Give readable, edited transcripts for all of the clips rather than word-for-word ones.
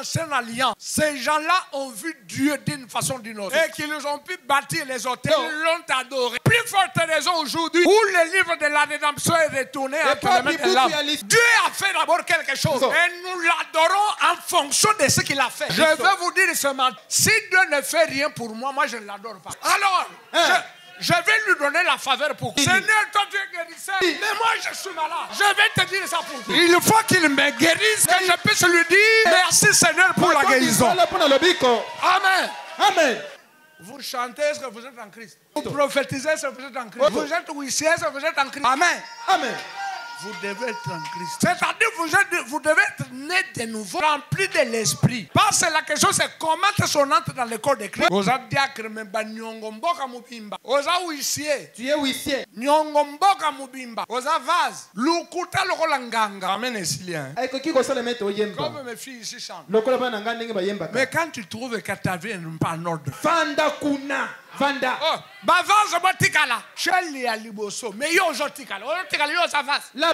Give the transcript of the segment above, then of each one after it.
l'ancienne alliance, ces gens-là ont vu Dieu d'une façon ou d'une autre. Et qu'ils ont pu bâtir les hôtels, ils l'ont adoré. Plus forte raison aujourd'hui, où le livre de la rédemption est retourné entre les mains de l'homme. Dieu a fait d'abord quelque chose. Et nous l'adorons en fonction de ce qu'il a fait. Je veux vous dire ce matin, si Dieu ne fait rien pour moi, moi je ne l'adore pas. Alors, je vais lui donner la faveur pour Seigneur, toi tu es guérisseur. Mais moi je suis malade. Je vais te dire ça pour toi. Il faut qu'il me guérisse, que je puisse lui dire merci Seigneur pour la guérison. Amen. Amen. Vous chantez ce que vous êtes en Christ. Vous prophétisez ce que vous êtes en Christ. Vous êtes huissier ce que vous êtes en Christ. Amen. Amen. Vous devez être en Christ. C'est-à-dire vous devez être né de nouveau, rempli de l'esprit. Parce que la question c'est comment est-ce qu'on entre dans le corps de Christ. Oza diacre memba nyongomboka mubimba. Oza huissier. Tu es huissier. Nyongomboka mubimba. Oza vase. Lukuta lokola nganga. Amen esilien. Comme mes filles ici chantent. Mais quand tu trouves que ta vie n'est pas en ordre. Vanda kuna. Vanda. Oh, bavase botikala. Cheli ya liboso. Mais yo jotikala. Yo tikala yo sa vase. Non.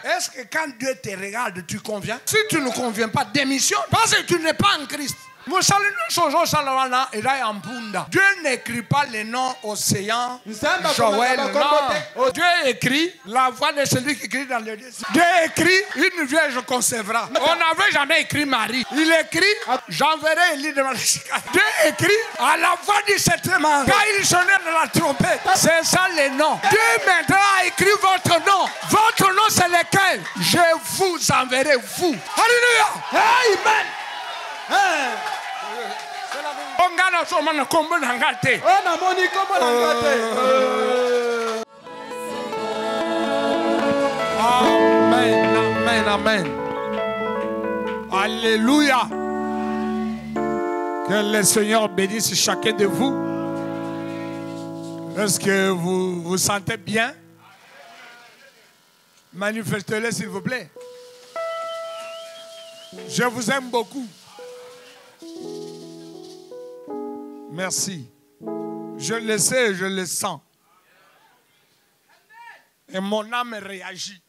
Est-ce que quand Dieu te regarde, tu conviens? Si tu ne conviens pas, démissionne. Parce que tu n'es pas en Christ. Dieu n'écrit pas les noms Océan, Joël, non. Dieu écrit la voix de celui qui écrit dans le désert. Dieu écrit une vierge concevra. On n'avait jamais écrit Marie. Il écrit j'enverrai Élie de Malachika. Dieu écrit à la voix du septième quand il sonnait de la trompette. C'est ça les noms. Dieu maintenant a écrit votre nom. Votre nom c'est lequel? Je vous enverrai vous. Alléluia. Amen. Amen, amen, amen. Alléluia. Que le Seigneur bénisse chacun de vous. Est-ce que vous vous sentez bien? Manifestez-le s'il vous plaît. Je vous aime beaucoup. Merci. Je le sais, je le sens. Et mon âme réagit.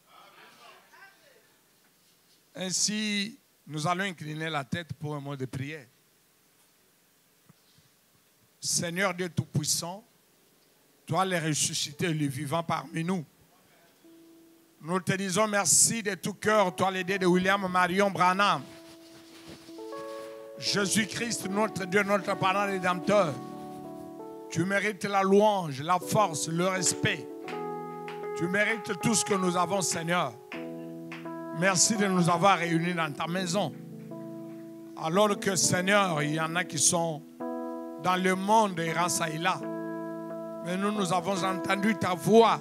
Ainsi, nous allons incliner la tête pour un mot de prière. Seigneur Dieu Tout-Puissant, toi le ressuscité et le vivant parmi nous. Nous te disons merci de tout cœur, toi l'aider de William Marion Branham. Jésus-Christ, notre Dieu, notre parent rédempteur, tu mérites la louange, la force, le respect. Tu mérites tout ce que nous avons, Seigneur. Merci de nous avoir réunis dans ta maison. Alors que, Seigneur, il y en a qui sont dans le monde errant ça et là. Mais nous avons entendu ta voix,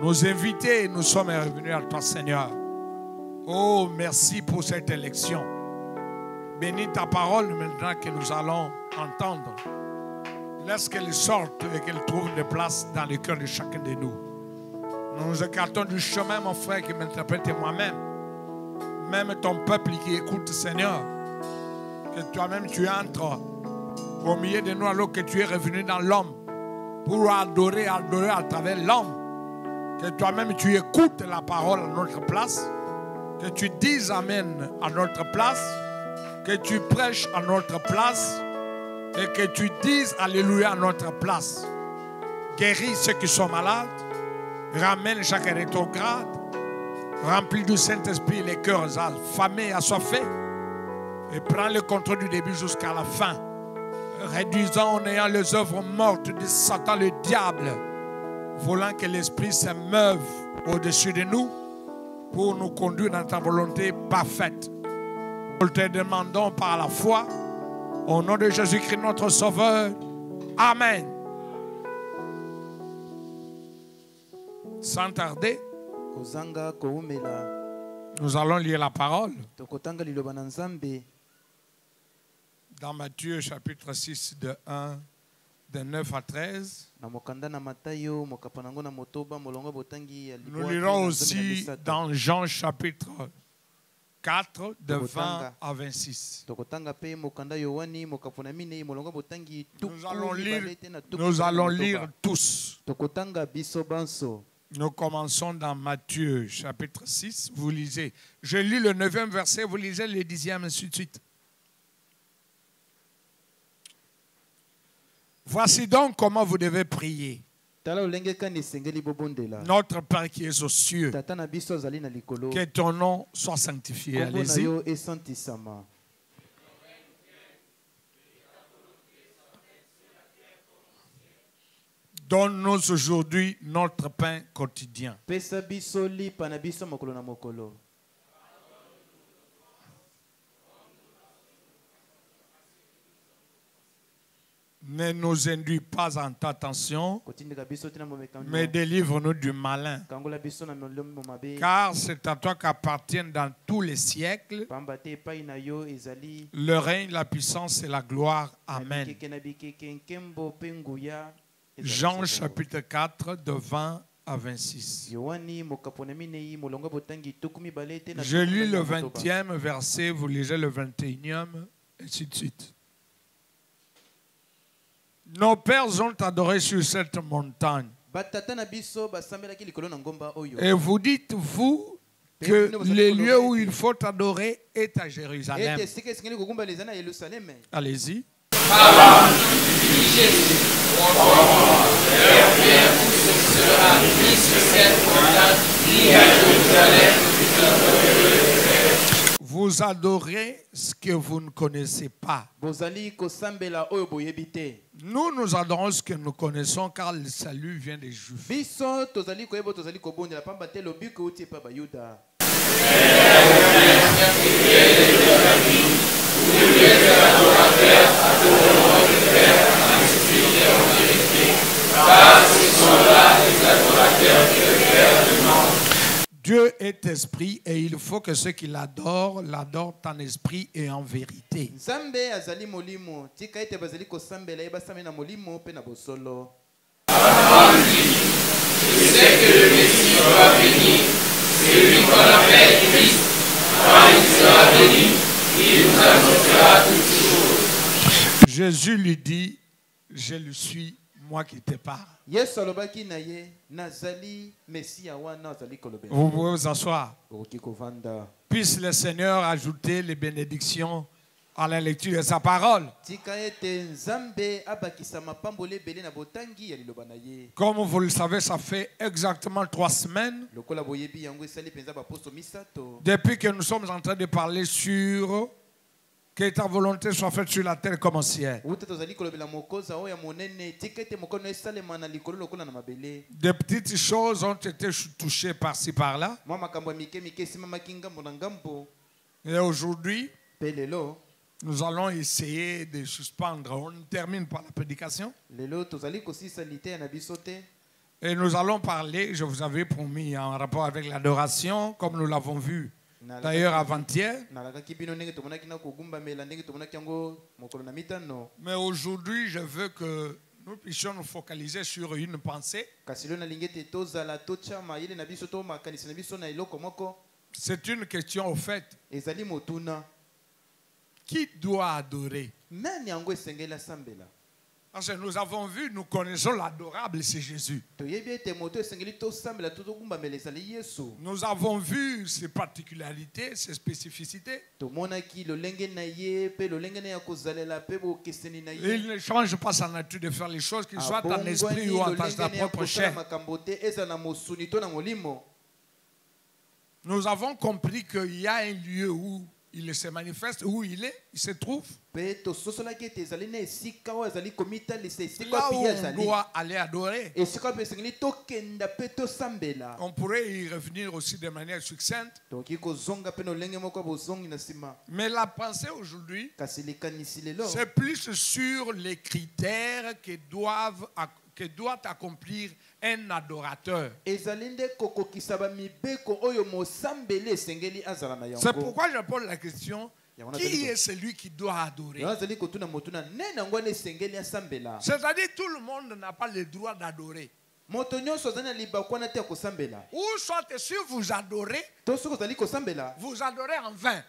nous inviter, nous sommes revenus à toi, Seigneur. Oh, merci pour cette élection. Bénis ta parole maintenant que nous allons entendre. Laisse qu'elle sorte et qu'elle trouve de place dans le cœur de chacun de nous. Nous nous écartons du chemin, mon frère, qui m'interprète et moi-même. Même ton peuple qui écoute, Seigneur. Que toi-même tu entres au milieu de nous alors que tu es revenu dans l'homme. Pour adorer à travers l'homme. Que toi-même tu écoutes la parole à notre place. Que tu dises Amen à notre place. Que tu prêches à notre place et que tu dises Alléluia à notre place. Guéris ceux qui sont malades, ramène chaque rétrograde, remplis du Saint-Esprit les cœurs affamés, assoiffés et prends le contrôle du début jusqu'à la fin. Réduisant en ayant les œuvres mortes de Satan le diable, voulant que l'Esprit se meuve au-dessus de nous pour nous conduire dans ta volonté parfaite. Nous te demandons par la foi, au nom de Jésus-Christ notre Sauveur. Amen. Sans tarder, nous allons lire la parole dans Matthieu chapitre 6 de 9 à 13. Nous lirons aussi dans Jean chapitre 4 de 20 à 26. Nous allons lire tous. Nous commençons dans Matthieu, chapitre 6. Vous lisez. Je lis le 9e verset, vous lisez le 10e, ainsi de suite. Voici donc comment vous devez prier. Notre Père qui est aux cieux, que ton nom soit sanctifié. Allez-y. Donne-nous aujourd'hui notre pain quotidien. Ne nous induis pas en tentation, mais délivre-nous du malin. Car c'est à toi qu'appartiennent dans tous les siècles le règne, la puissance et la gloire. Amen. Jean chapitre 4 de 20 à 26. Je lis le 20e verset, vous lisez le 21e, et ainsi de suite. Nos pères ont adoré sur cette montagne. Et vous dites, vous, que le lieu où il faut adorer est à Jérusalem. Allez-y. Vous adorez ce que vous ne connaissez pas. Nous adorons ce que nous connaissons car le salut vient des Juifs. Dieu est esprit et il faut que ceux qui l'adorent en esprit et en vérité. Tu sais que le Messie doit venir, c'est lui qu'on appelle Christ. Quand il sera venu, il nous annoncera toutes choses. Jésus lui dit, je le suis, moi qui te parle. Vous pouvez vous asseoir. Puisse le Seigneur ajouter les bénédictions à la lecture de sa parole. Comme vous le savez, ça fait exactement 3 semaines depuis que nous sommes en train de parler sur que ta volonté soit faite sur la terre comme au ciel. Des petites choses ont été touchées par-ci par-là. Et aujourd'hui, nous allons essayer de suspendre. On termine par la prédication. Et nous allons parler, je vous avais promis, en rapport avec l'adoration, comme nous l'avons vu d'ailleurs avant-hier. Mais aujourd'hui, je veux que nous puissions nous focaliser sur une pensée. C'est une question au fait. Qui doit adorer? Parce que nous avons vu, nous connaissons l'adorable, c'est Jésus. Nous avons vu ses particularités, ses spécificités. Il ne change pas sa nature de faire les choses, qu'il soit en esprit ou en sa propre chair. Nous avons compris qu'il y a un lieu où il se manifeste, où il se trouve. Là où on doit aller adorer. On pourrait y revenir aussi de manière succincte. Mais la pensée aujourd'hui, c'est plus sur les critères que doit accomplir un adorateur. C'est pourquoi je pose la question, qui est celui qui doit adorer? C'est-à-dire tout le monde n'a pas le droit d'adorer. Ou soit si vous adorez, vous adorez en vain.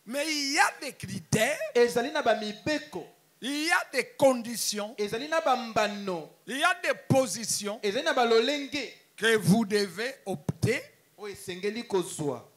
Mais il y a des critères. Il y a des conditions, ezali na bambano, il y a des positions ezali na balolenge que vous devez opter o esengeli kozwa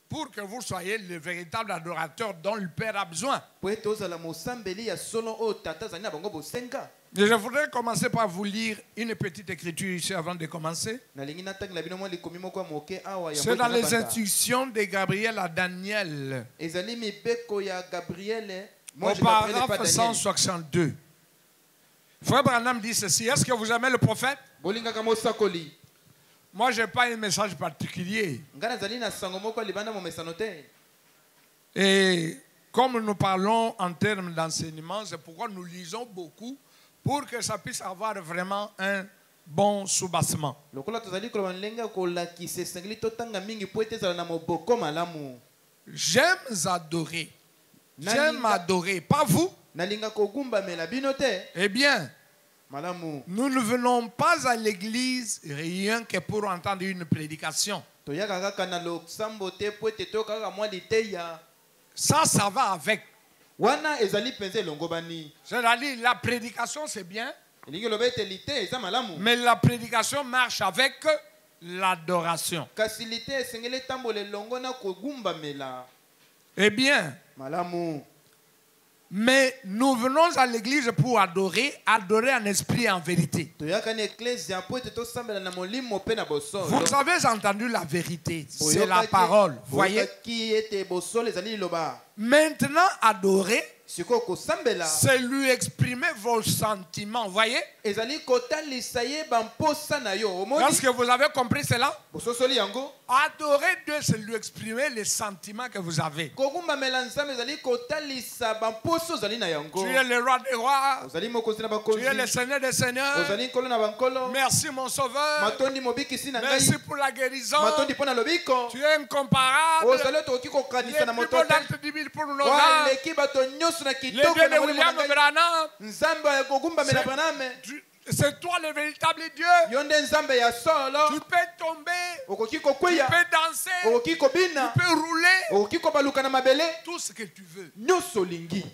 pour que vous soyez le véritable adorateur dont le Père a besoin. po ete ozala mosambeli ya solo oyo tata azali na bango bosenga. Et je voudrais commencer par vous lire une petite écriture ici avant de commencer. Nalingi natangela bino mwa likomi moko ya moke awa ya C'est dans mboka na les banda. instructions de Gabriel à Daniel, Ezali mibeko ya Gabriel. au Moi je m'appelle pas paragraphe Daniel. 162. Frère Branham dit ceci: est-ce que vous aimez le prophète? Bolingaka mosakoli. Moi, je n'ai pas un message particulier. Nga nazali na sango moko ya libanda momesano te. Et comme nous parlons en termes d'enseignement, c'est pourquoi nous lisons beaucoup pour que ça puisse avoir vraiment un bon soubassement. Lokola tozali koloba ndenge ya kolakisa esengeli totanga mingi po ete ezala na moboko malamu. J'aime adorer. J'aime adorer. Pas vous? Nalinga kogumbamela bino te. Eh bien, Malamu. nous ne venons pas à l'église rien que pour entendre une prédication. Toyaka kaka na losambo te po ete toyokaka mwa liteya. Ça va avec. Wana ezali penze elongo bani. C'est-à-dire, la prédication, c'est bien, Elingi loba ete lite eza malamu. mais la prédication marche avec l'adoration. Kasi lite esengeli etambola elongo na kogumbamela. Eh bien, Malamu. mais nous venons à l'église pour adorer en esprit et en vérité. Toyaka na ecclesia po ete tosambela na molimo pe na bosolo. Vous avez entendu la vérité, c'est la parole. Voyez. Ki ete bosolo ezali liloba. Maintenant, adorer, Siko kosambela. c'est lui exprimer vos sentiments. Voyez. Ezali kotalisa ye bamposa na yo. Omoni. Est-ce que vous avez compris cela? Bososoli yango. Adorer Dieu, c'est lui exprimer les sentiments que vous avez. Kogumbamela nzambe ezali kotalisa bamposa ozali na yango. Tu es le roi des rois. Ozali mokonzi na Tu bakonzi. es le Seigneur des seigneurs. Ozali nkolo na bankolo. Merci mon sauveur. Matondi mobikisi na ngai. Merci pour la guérison. Matondi mpo na lobiko. Tu es incomparable. Ozali tokoki Les kokanisa na plus moto beaux te. d'entre 10 000 pour nos âmes. waleki bato nyonso na Les kitoko dieux na de molimo na William ngai. Branham. Nzambe akogumbamela Branham. C'est toi le véritable Dieu. Yo nde nzambe ya Tu solo. peux tomber. Okoki Tu kokweya. peux danser. Okoki kobina. Tu peux rouler. Okoki kobaluka na mabele. Tout ce que tu veux. Nyonso olingi.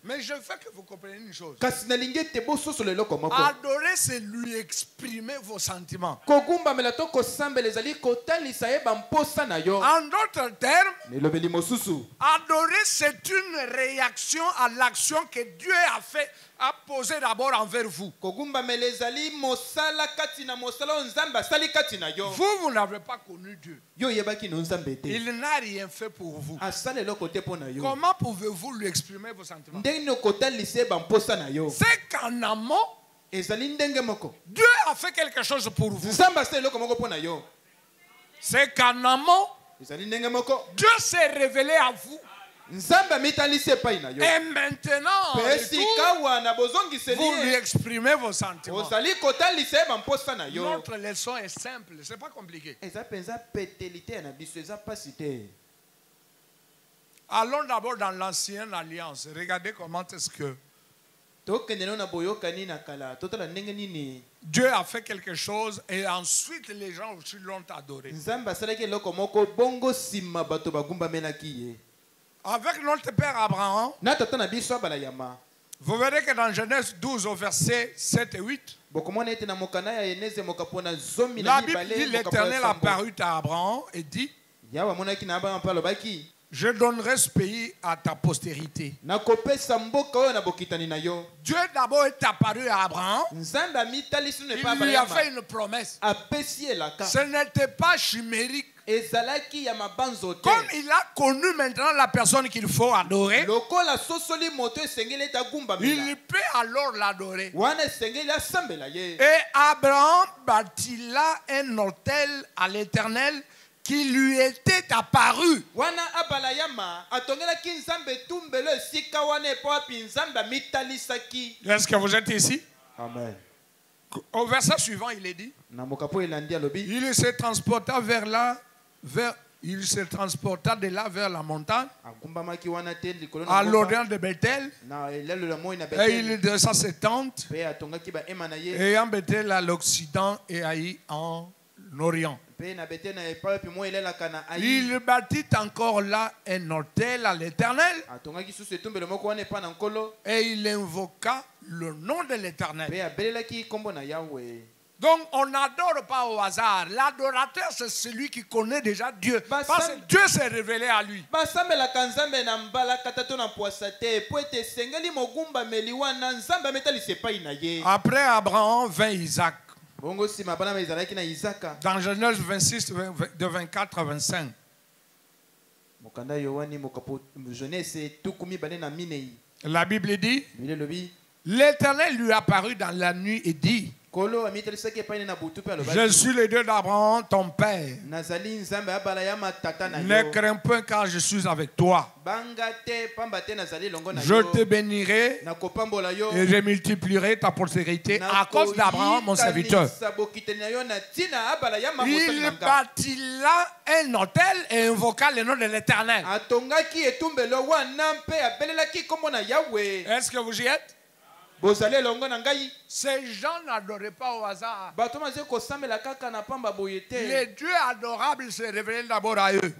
Mais je veux que vous compreniez une chose. Kasi nalingi ete bososolo eloko moko. Adorer, c'est lui exprimer vos sentiments. Kogumbamela to kosambela ezali kotalisa ye bamposa na yo. En d'autres termes, Nelobeli mosusu. adorer, c'est une réaction à l'action que Dieu a posée d'abord envers vous. Kogumbamela ezali mosala kati na mosala oyo nzambe asali kati na yo. Vous n'avez pas connu Dieu. Yo oyebaki no nzambe te. Il n'a rien fait pour vous. Asala eloko te mpo na yo. Comment pouvez-vous lui exprimer vos sentiments? Ndenge kotalisa ye bamposa na yo. C'est qu'en amont, Ezali ndenge moko. Dieu a fait quelque chose pour vous. Nzambe asala eloko moko mpo na yo. C'est qu'en amont, Ezali ndenge moko. Dieu s'est révélé à vous. Nzambe amitalisi epai na yo. Et maintenant, en Pe retour, sika wana bozongiseli vous lui ye. exprimez vos sentiments. Ozali kotalisa ye bamposa na yo. Notre leçon est simple, c'est pas compliqué. Eza penza petelite na biso eza pasi te. Allons d'abord dans l'ancienne alliance. Regardez comment est-ce que Tokende na boyokani na kala. Totala ndenge nini. Dieu a fait quelque chose et ensuite les gens aussi l'ont adoré. Nzambe asalaki eloko moko bongo sima bato bagumbamelaki ye. Avec notre père Abraham, Na tata na biso abala yama. vous verrez que dans Genèse 12 au verset 7 et 8, Bokomona ete na mokana ya Yeneze mokapona zomi la na Bible mibale. dit l'Éternel apparut à Abraham et dit, Yawa monaki na Abraham pa lobaki. je donnerai ce pays à ta postérité. Na kopesa mboka oyo na bokitani na yo. Dieu d'abord est apparu à Abraham. Nzambe amitalisi ne pa Il lui a fait abraham. une promesse. Apesi elaka. Ce n'était pas chimérique. Ezalaki ya mabanzo te. Comme il a connu maintenant la personne qu'il faut adorer, Lokola sosoli moto esengeli eta gumbamela. il peut alors l'adorer. Wana esengeli asambela ye. Et Abraham bâtit là un autel à l'Éternel qui lui était apparu. Wana abala yama atongelaki nzambe tumbelo esika wana epo api nzambe amitalisaki. Est-ce que vous êtes ici? Amen. Au verset suivant, il est dit, Na mokapo elandi alobi. il se transporta il se transporta de là vers la montagne, Agumbamaki wana te likolo à na l'Orient de Bethel, na elelo la moi na et il Bethel. dressa ses tentes, Pe atongaki ba ema na ye. ayant Bethel à l'Occident et Haï en Orient. Il bâtit encore là un autel à l'Éternel et il invoqua le nom de l'Éternel. Donc on n'adore pas au hasard. L'adorateur, c'est celui qui connaît déjà Dieu. Parce que Dieu s'est révélé à lui. Après Abraham vint Isaac. Dans Genèse 26, de 24 à 25. La Bible dit, l'Éternel lui apparut dans la nuit et dit, je suis le Dieu d'Abraham, ton père. Ne crains point car je suis avec toi. Je te bénirai et je multiplierai ta postérité à cause d'Abraham, mon serviteur. Il bâtit là un autel et invoqua le nom de l'Éternel. Est-ce que vous y êtes? Ces gens n'adoraient pas au hasard. Les dieux adorables se révélaient d'abord à eux.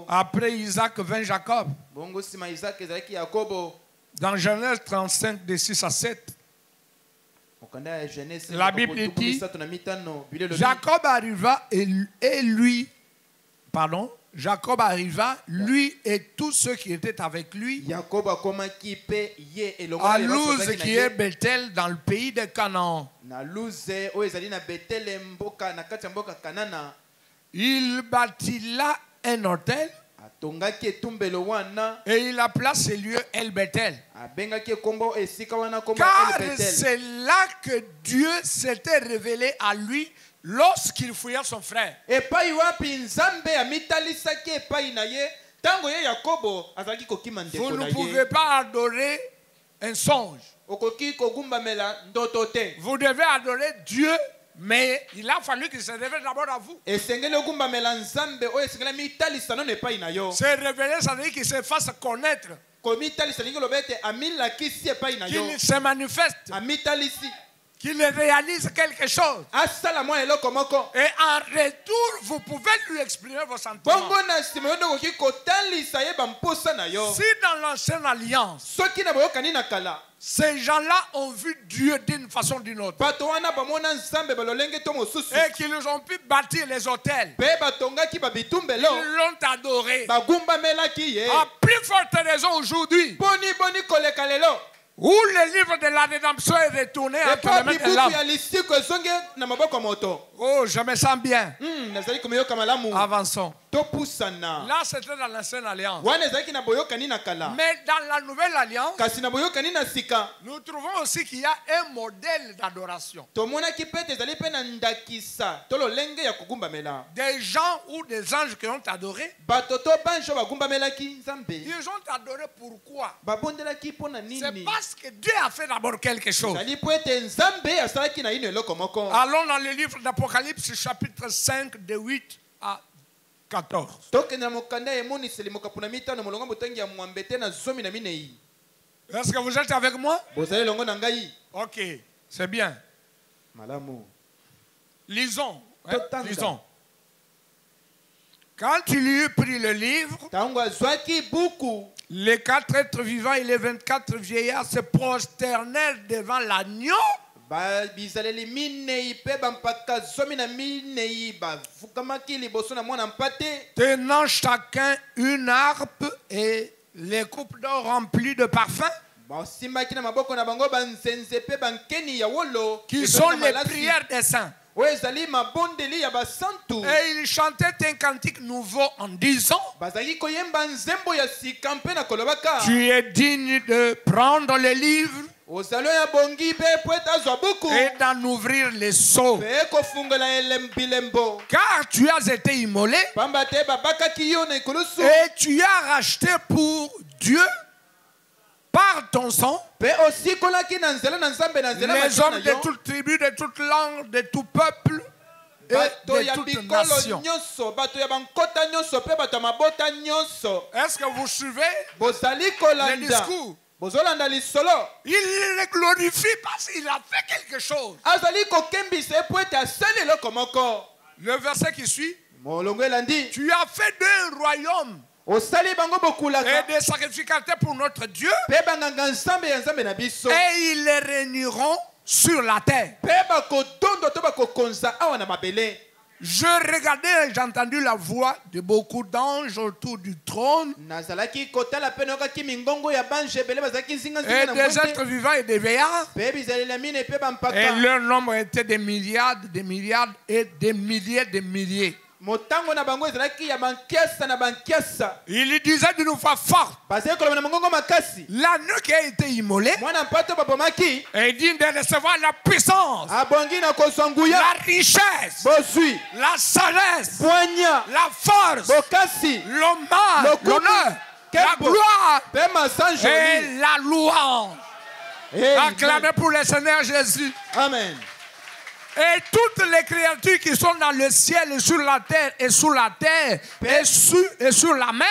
Après Isaac vint Jacob. Dans Genèse 35, de 6 à 7. La Bible dit, Jacob arriva Jacob arriva, lui et tous ceux qui étaient avec lui, à Luz qui est Bethel dans le pays de Canaan. Il bâtit là un autel et il appela ce lieu El Bethel. Car c'est là que Dieu s'était révélé à lui lorsqu'il fouillait son frère. Vous ne pouvez pas adorer un songe. Vous devez adorer Dieu, mais il a fallu qu'il se révèle d'abord à vous. Se révéler, ça veut dire qu'il se fasse connaître. Qu'il se manifeste. Qu'il réalise quelque chose. Et en retour, vous pouvez lui exprimer vos sentiments. Si dans l'ancienne alliance, ces gens-là ont vu Dieu d'une façon ou d'une autre, et qu'ils ont pu bâtir les hôtels, ils l'ont adoré. À plus forte raison aujourd'hui, où le livre de la rédemption est retourné entre les mains de l'homme. Oh, je me sens bien. Avançons. Là, c'était dans l'ancienne alliance. Mais dans la nouvelle alliance, nous trouvons aussi qu'il y a un modèle d'adoration. Des gens ou des anges qui ont adoré. Ils ont adoré pourquoi? C'est parce que Dieu a fait d'abord quelque chose. Allons dans le livre d'Apocalypse, chapitre 5, de 8 à 14. Est-ce que vous êtes avec moi? Ok, c'est bien. Lisons. Lisons. Quand il eut pris le livre, les 4 êtres vivants et les 24 vieillards se prosternèrent devant l'agneau. Tenant chacun une harpe et les coupes d'or remplies de parfums, qui sont les prières des saints. Et il chantait un cantique nouveau en disant, tu es digne de prendre le livre et d'en ouvrir les sceaux, car tu as été immolé et tu as racheté pour Dieu par ton sang les hommes de toute tribu, de toute langue, de tout peuple et de toute nation. Est-ce que vous suivez le discours? bozolanda lisolo Il le glorifie parce qu'il a fait quelque chose. azali kokembisa po ete asali eloko moko. Le verset qui suit. Molongo elandi Tu as fait d'eux un royaume osali bango et bokulaka des sacrificateurs pour notre Dieu. mpe banganga nzambe ya nzambe na biso Et ils les régneront sur la terre. mpe bakotondo to bakokonza awa na mabele. Je regardais et j'ai entendu la voix de beaucoup d'anges autour du trône nazalaki kotala mpe nayokaki mingongo ya bange ebele bazalaki et nzingazinga na des êtres mwete vivants et des veillards. mpe bizalela mine mpe Et bampaka leur nombre était des milliards et des milliers de milliers. motango na bango ezalaki ya bankiasa na bankiasa Il disait d'une voix forte, bazali koloba na mongongo makasi l'agneau qui a été immolé mwana mpato babomaki est digne de recevoir la puissance, abongi na kozwa nguya la richesse, bozwi la sagesse, bwanya la force, bokasi l'honneur, la gloire mpe masanjoli. et la louange. Acclamez pour le Seigneur Jésus. Amen. Et toutes les créatures qui sont dans le ciel et sur la terre et sous la terre et sur la mer,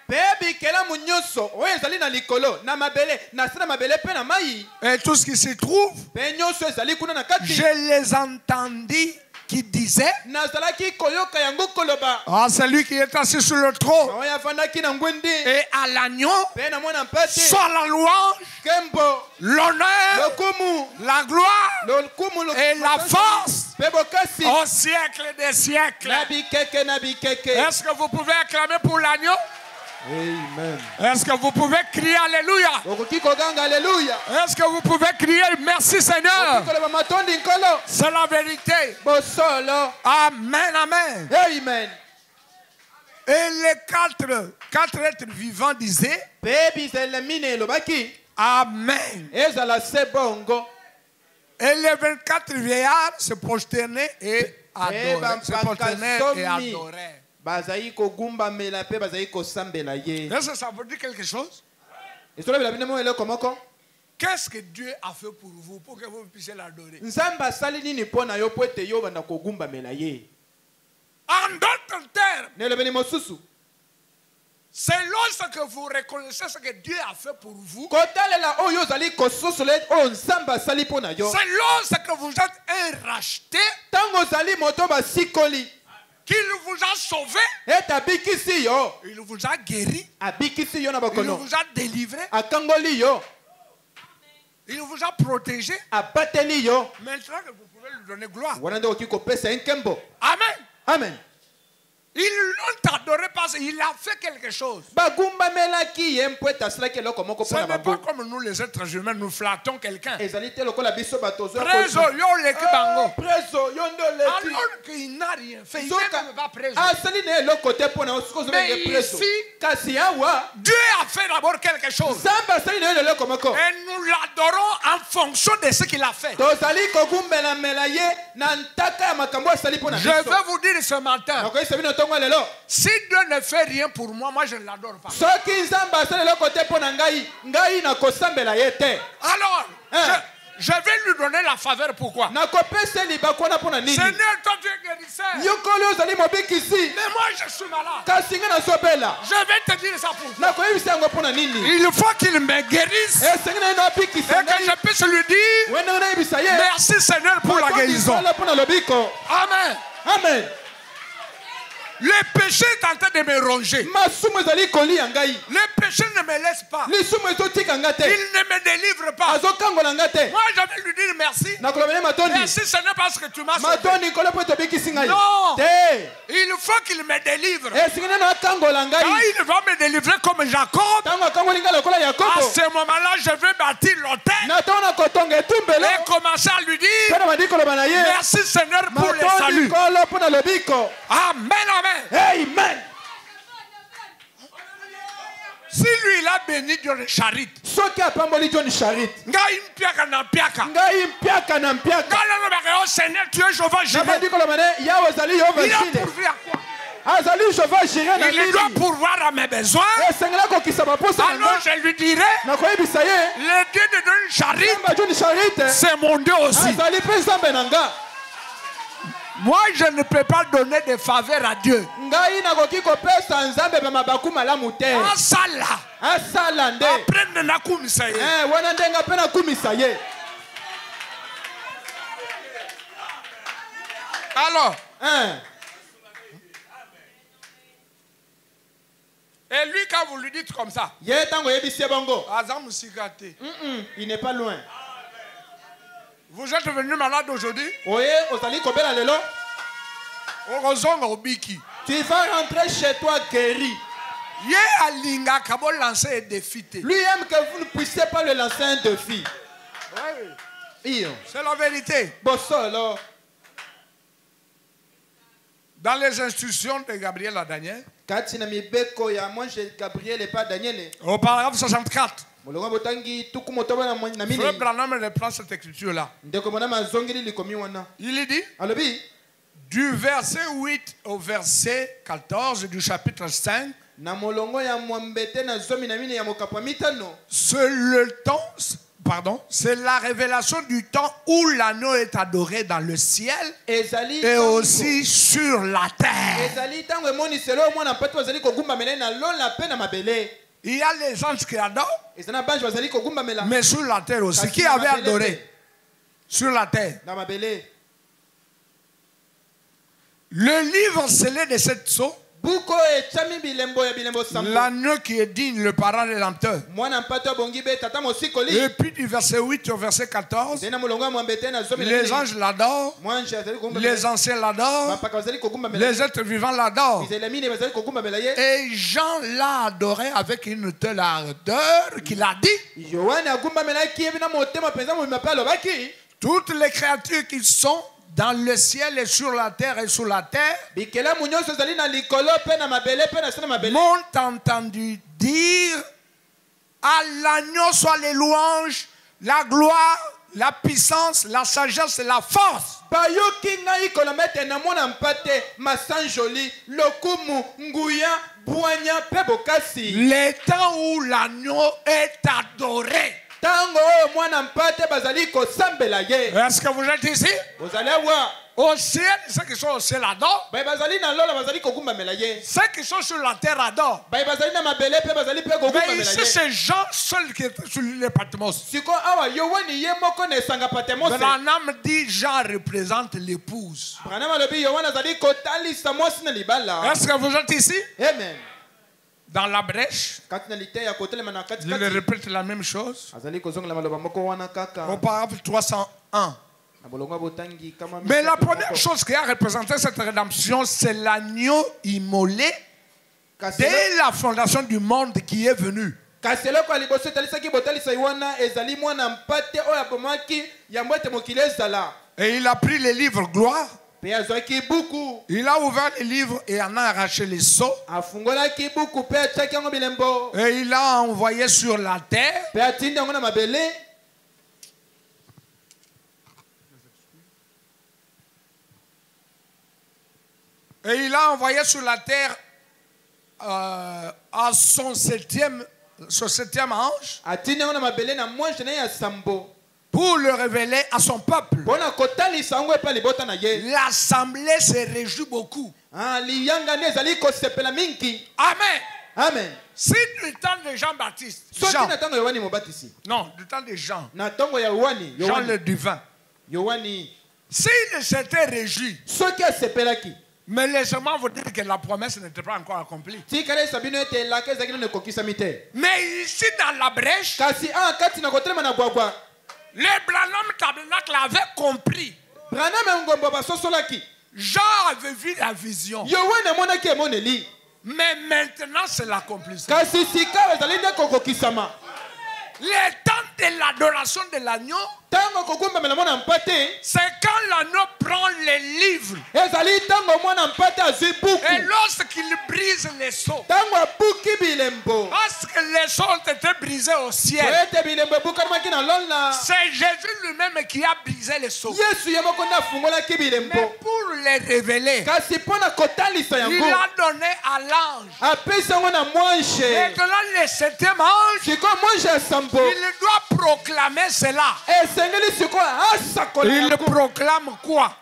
mpe bikelamu nyonso oyo ezali na likolo na mabele na se na mabele mpe na mai et tout ce qui s'y trouve, mpe nyonso ezali kuna na kati je les entendis qui disaient nazalaki koyoka yango koloba à celui qui est assis sur le trône oyo afandaki na ngwendi et à l'agneau mpe na mwana mpate soit la louange, kembo l'honneur, lokumu la gloire lokumu et la force mpe bokasi au siècle des siècles. na bikeke na bikeke. Est-ce que vous pouvez acclamer pour l'agneau? Amen. Est-ce que vous pouvez crier Alléluia? okoki koganga aleluya Est-ce que vous pouvez crier merci Seigneur? okoki koloba matondi nkolo C'est la vérité. bosolo. Amen, amen. Amen. Et les quatre êtres vivants disaient mpe bizalela mine elobaki Amen. ezala se bongo. Et les 24 vieillards se prosternaient et adoraient. Se prosternaient et adoraient. bazali kogumbamela mpe bazali kosambela ye. Est-ce que ça veut dire quelque chose? esolobela bino mo eloko moko. Qu'est-ce que Dieu a fait pour vous pour que vous puissiez l'adorer? nzambe asali nini mpo na yo po ete yo banda kogumbamela ye. En d'autres termes, nelobeli mosusu c'est lorsque vous reconnaissez ce que Dieu a fait pour vous, kotalela oyo ozali kososola oyo nzambe asali mpo na yo. c'est lorsque vous êtes un racheté, ntango ozali moto basikoli qu'il vous a sauvé, ete abikisi yo, il vous a guéri, abikisi yo na il bakono, vous a délivré, akangoli yo, il vous a protégé. abateli yo. Maintenant que vous pouvez lui donner gloire. wana nde okoki kopesa ye nkembo. Amen. Amen. Ils l'ont adoré parce qu'il a fait quelque chose. bagumbamelaki ye mpo ete asalaki eloko moko Ce mpo na n'est pas bango. comme nous les êtres humains, nous flattons quelqu'un. ezali te lokola biso bato Preso, yo leki bango. preso yo nde oleki Alors qu'il n'a rien fait, il n'est soka même pas preso. asali na eloko te mpo na soki Mais ozobenge preso ici, kasi awa Dieu a fait d'abord quelque chose. nzambe asali na yo eloko moko Et nous l'adorons en fonction de ce qu'il a fait. tozali kogumbelamela ye na ntaka ya makambo asali mpo na Je biso. veux vous dire ce matin, nakoyisa bino ntongo lelo si Dieu ne fait rien pour moi, moi je ne l'adore pas. soki nzambe asali eloko te mpo na ngai nakosambela ye te. Alors, je vais lui donner la faveur. Pourquoi? nakopesa libako wana mpo na nini? Seigneur, toi tu es guérisseur. yokoli ozali mobikisi Mais moi je suis malade. kasi ngai nazobela. Je vais te dire ça pour toi. nakoyebisa yango mpo na nini? Il faut qu'il me guérisse esengi na ye nabikisa et que je puisse lui dire wende ngo nayebisa ye merci Seigneur pour la guérison. mpo na lobiko. Amen. Amen. Le péché est en train de me ronger. masumu ezali kolia ngai, Le péché ne me laisse pas. lisumu ezotika nga te, Il ne me délivre pas. azokangola nga te. Moi je vais lui dire merci. nakoloba ye matondi, Merci Seigneur parce que tu m'as sauvé. matondi nkolo mpo ete obikisi ngai Non. te. Il faut qu'il me délivre. esengi na akangola Quand ngai il va me délivrer comme Jacob, ntango akangoli ngai lokola à yakobo, ce moment-là, je vais bâtir l'autel na ntango nakotonga etumbelo et commencer à lui dire mpe na bandi koloba na ye merci Seigneur pour le matondi salut. nkolo mpo na lobiko. Amen, amen. Amen. Si lui il a béni, Dieu le charite. soki apamboli John Charit, Ngai mpiaka na mpiaka. ngai mpiaka na mpiaka, Ngai lobaka, oh Seigneur, tu es Jéhovah na Jireh. bandi koloba ne yawe azali yehova Il a jire, pourvu à quoi? azali Jehova jire na Il doit nini? pourvoir à mes besoins. esengela kokisa baposa na Alors nga. je lui dirai, nakoyebisa ye le Dieu de John Charit, nzambe John Charit c'est mon Dieu aussi. azali mpe nzambe na nga. Moi, je ne peux pas donner des faveurs à Dieu. ngai nakoki kopesa nzambe bamabaku malamu te. Asala. Asala nde. Après, nakumisa ye. wana ndenga mpe nakumisa ye. Alors, Hein. et lui, quand vous lui dites comme ça, Ye tango yebisi ye bongo. Azam Sikate, Il n'est pas loin. vous êtes venu malade aujourd'hui, Oye ozali kobela lelo. Orozonga Obiki. Tu vas rentrer chez toi guéri. Ye alinga kabo lancer un défi. Lui aime que vous ne puissiez pas le lancer un défi. C'est la vérité. Bossolo. Dans les instructions de Gabriel à Daniel, Katina mibeko ya monje Gabriel et pas Daniel. au paragraphe 64, Molonga botangi tukumotoba na mini. Frère Branham reprend cette écriture-là. Ndeko mona mazongeli likomi wana. Il dit, Alobi. du verset 8 au verset 14 du chapitre 5, Na molongo ya mwambete na zomi na mine ya mokapwa mitano. c'est la révélation du temps où l'agneau est adoré dans le ciel Ezali et aussi sur la terre. Ezali tango emoni selo mwana mpato bazali kogumba mele na lola pe na mabele. Il y a les anges qui adorent, Ezana banjo bazali kogumba mela. mais sur la terre aussi. Kasi Qui na avait mabele adoré? te. Sur la terre. Na mabele. Le livre scellé de cette sceau, Buko echami bilembo ya bilembo sambo. l'agneau qui est digne, le parent rédempteur. Mwana mpato bongi be tata mosikoli. Et puis du verset 8 au verset 14, Dena molongo ya mwambete na zomi na les mine. anges l'adorent, Mwanje azali kogumba les mela. anciens l'adorent, Bapaka bazali kogumba mela. les êtres vivants l'adorent. Bizela mine bazali kogumba mela ye. Et Jean l'a adoré avec une telle ardeur qu'il a dit, Yohane agumba mela ki ebina motema penza mo mapa lobaki. toutes les créatures qui sont dans le ciel et sur la terre et sous la terre Bikela munyoso zali na likolo pe na mabele pe na sana mabele. m'ont entendu dire à l'agneau soit les louanges, la gloire, la puissance, la sagesse et la force. Bayoki ngai kolomete na mona mpate masanjoli lokumu nguya buanya pe bokasi. Les temps où l'agneau est adoré. Tango mwana mpate bazali kosambela ye. Est-ce que vous êtes ici? Ozali awa. Au ciel, ceux qui sont au ciel adorent. Bay bazali na lola bazali kogumba mela ye. Ceux qui sont sur la terre adorent. Bay bazali na mabele pe bazali pe kogumba Mais mela ici, ye. c'est Jean seul qui est sur les Patmos. Siko awa Yohane ye moko ne sanga patemos. Branham dit Jean représente l'épouse. Branham alobi Yohane azali kotalisa mwasi na libala. Est-ce que vous êtes ici? Amen. Dans la brèche, Kati na lite ya kotelema na kati je le kati. répète la même chose. Azali kozongela maloba moko wana kaka. Au paragraphe 301. Na bolonga botangi kama. Mais la première chose qui a représenté cette rédemption, c'est l'agneau immolé dès la fondation du monde qui est venu. Kasi eloko ya liboso etalisaki botalisa wana ezali mwana mpate oyo abomaki yango ete mokili ezala. Et il a pris les livres gloire. Pe azwaki buku. Il a ouvert les livres et en a arraché les sceaux. Afungolaki buku pe atiaki yango bilembo. Et il a envoyé sur la terre. Pe atindi yango na mabele. Et il a envoyé sur la terre à son septième ange Atindi yango na mabele na mwanje na ye ya sambo. pour le révéler à son peuple. Bona kotalisa yango epa libota na ye. L'assemblée se réjouit beaucoup. Ah, liyanga ne ezali kosepela mingi. Amen. Amen. Si du temps de Jean-Baptiste, Soki na tango Yohane mobatisi. non, du temps de Jean, Na tango ya Yohane, Jean le divin, Yohane. s'il s'était réjoui, Soki asepelaki. mais laissez-moi vous dire que la promesse n'était pas encore accomplie. Tikale sabino ete elaka ezaki nano ekokisami te. Mais ici dans la brèche, Kasi kati na kotelema na bwagwa. le Branham Tabernacle avait compris. Branham ngombo basosolaki. Jean avait vu la vision. Yohane amonaki emoneli. Mais maintenant c'est l'accomplissement. Kasi sika ezali nde kokokisama. Le temps de l'adoration de l'agneau, Tango kogumbamela mwana mpate. c'est quand l'agneau prend les livres. Ezali tango mwana mpate azwi buku. Et lorsqu'il brise les seaux, Tango abuki bilembo. parce que les seaux ont été brisés au ciel, Ete bilembo ebukanamaki na lona. c'est Jésus lui-même qui a brisé les seaux. Yesu ye moko nde afungolaki bilembo. Mais pour les révéler, Kasi mpona kotalisa il yango. a donné à l'ange. Apesi yango na mwanshe. Maintenant, le septième ange, Siko mwanshe ya sambo. il doit proclamer cela. Ese Il proclame quoi?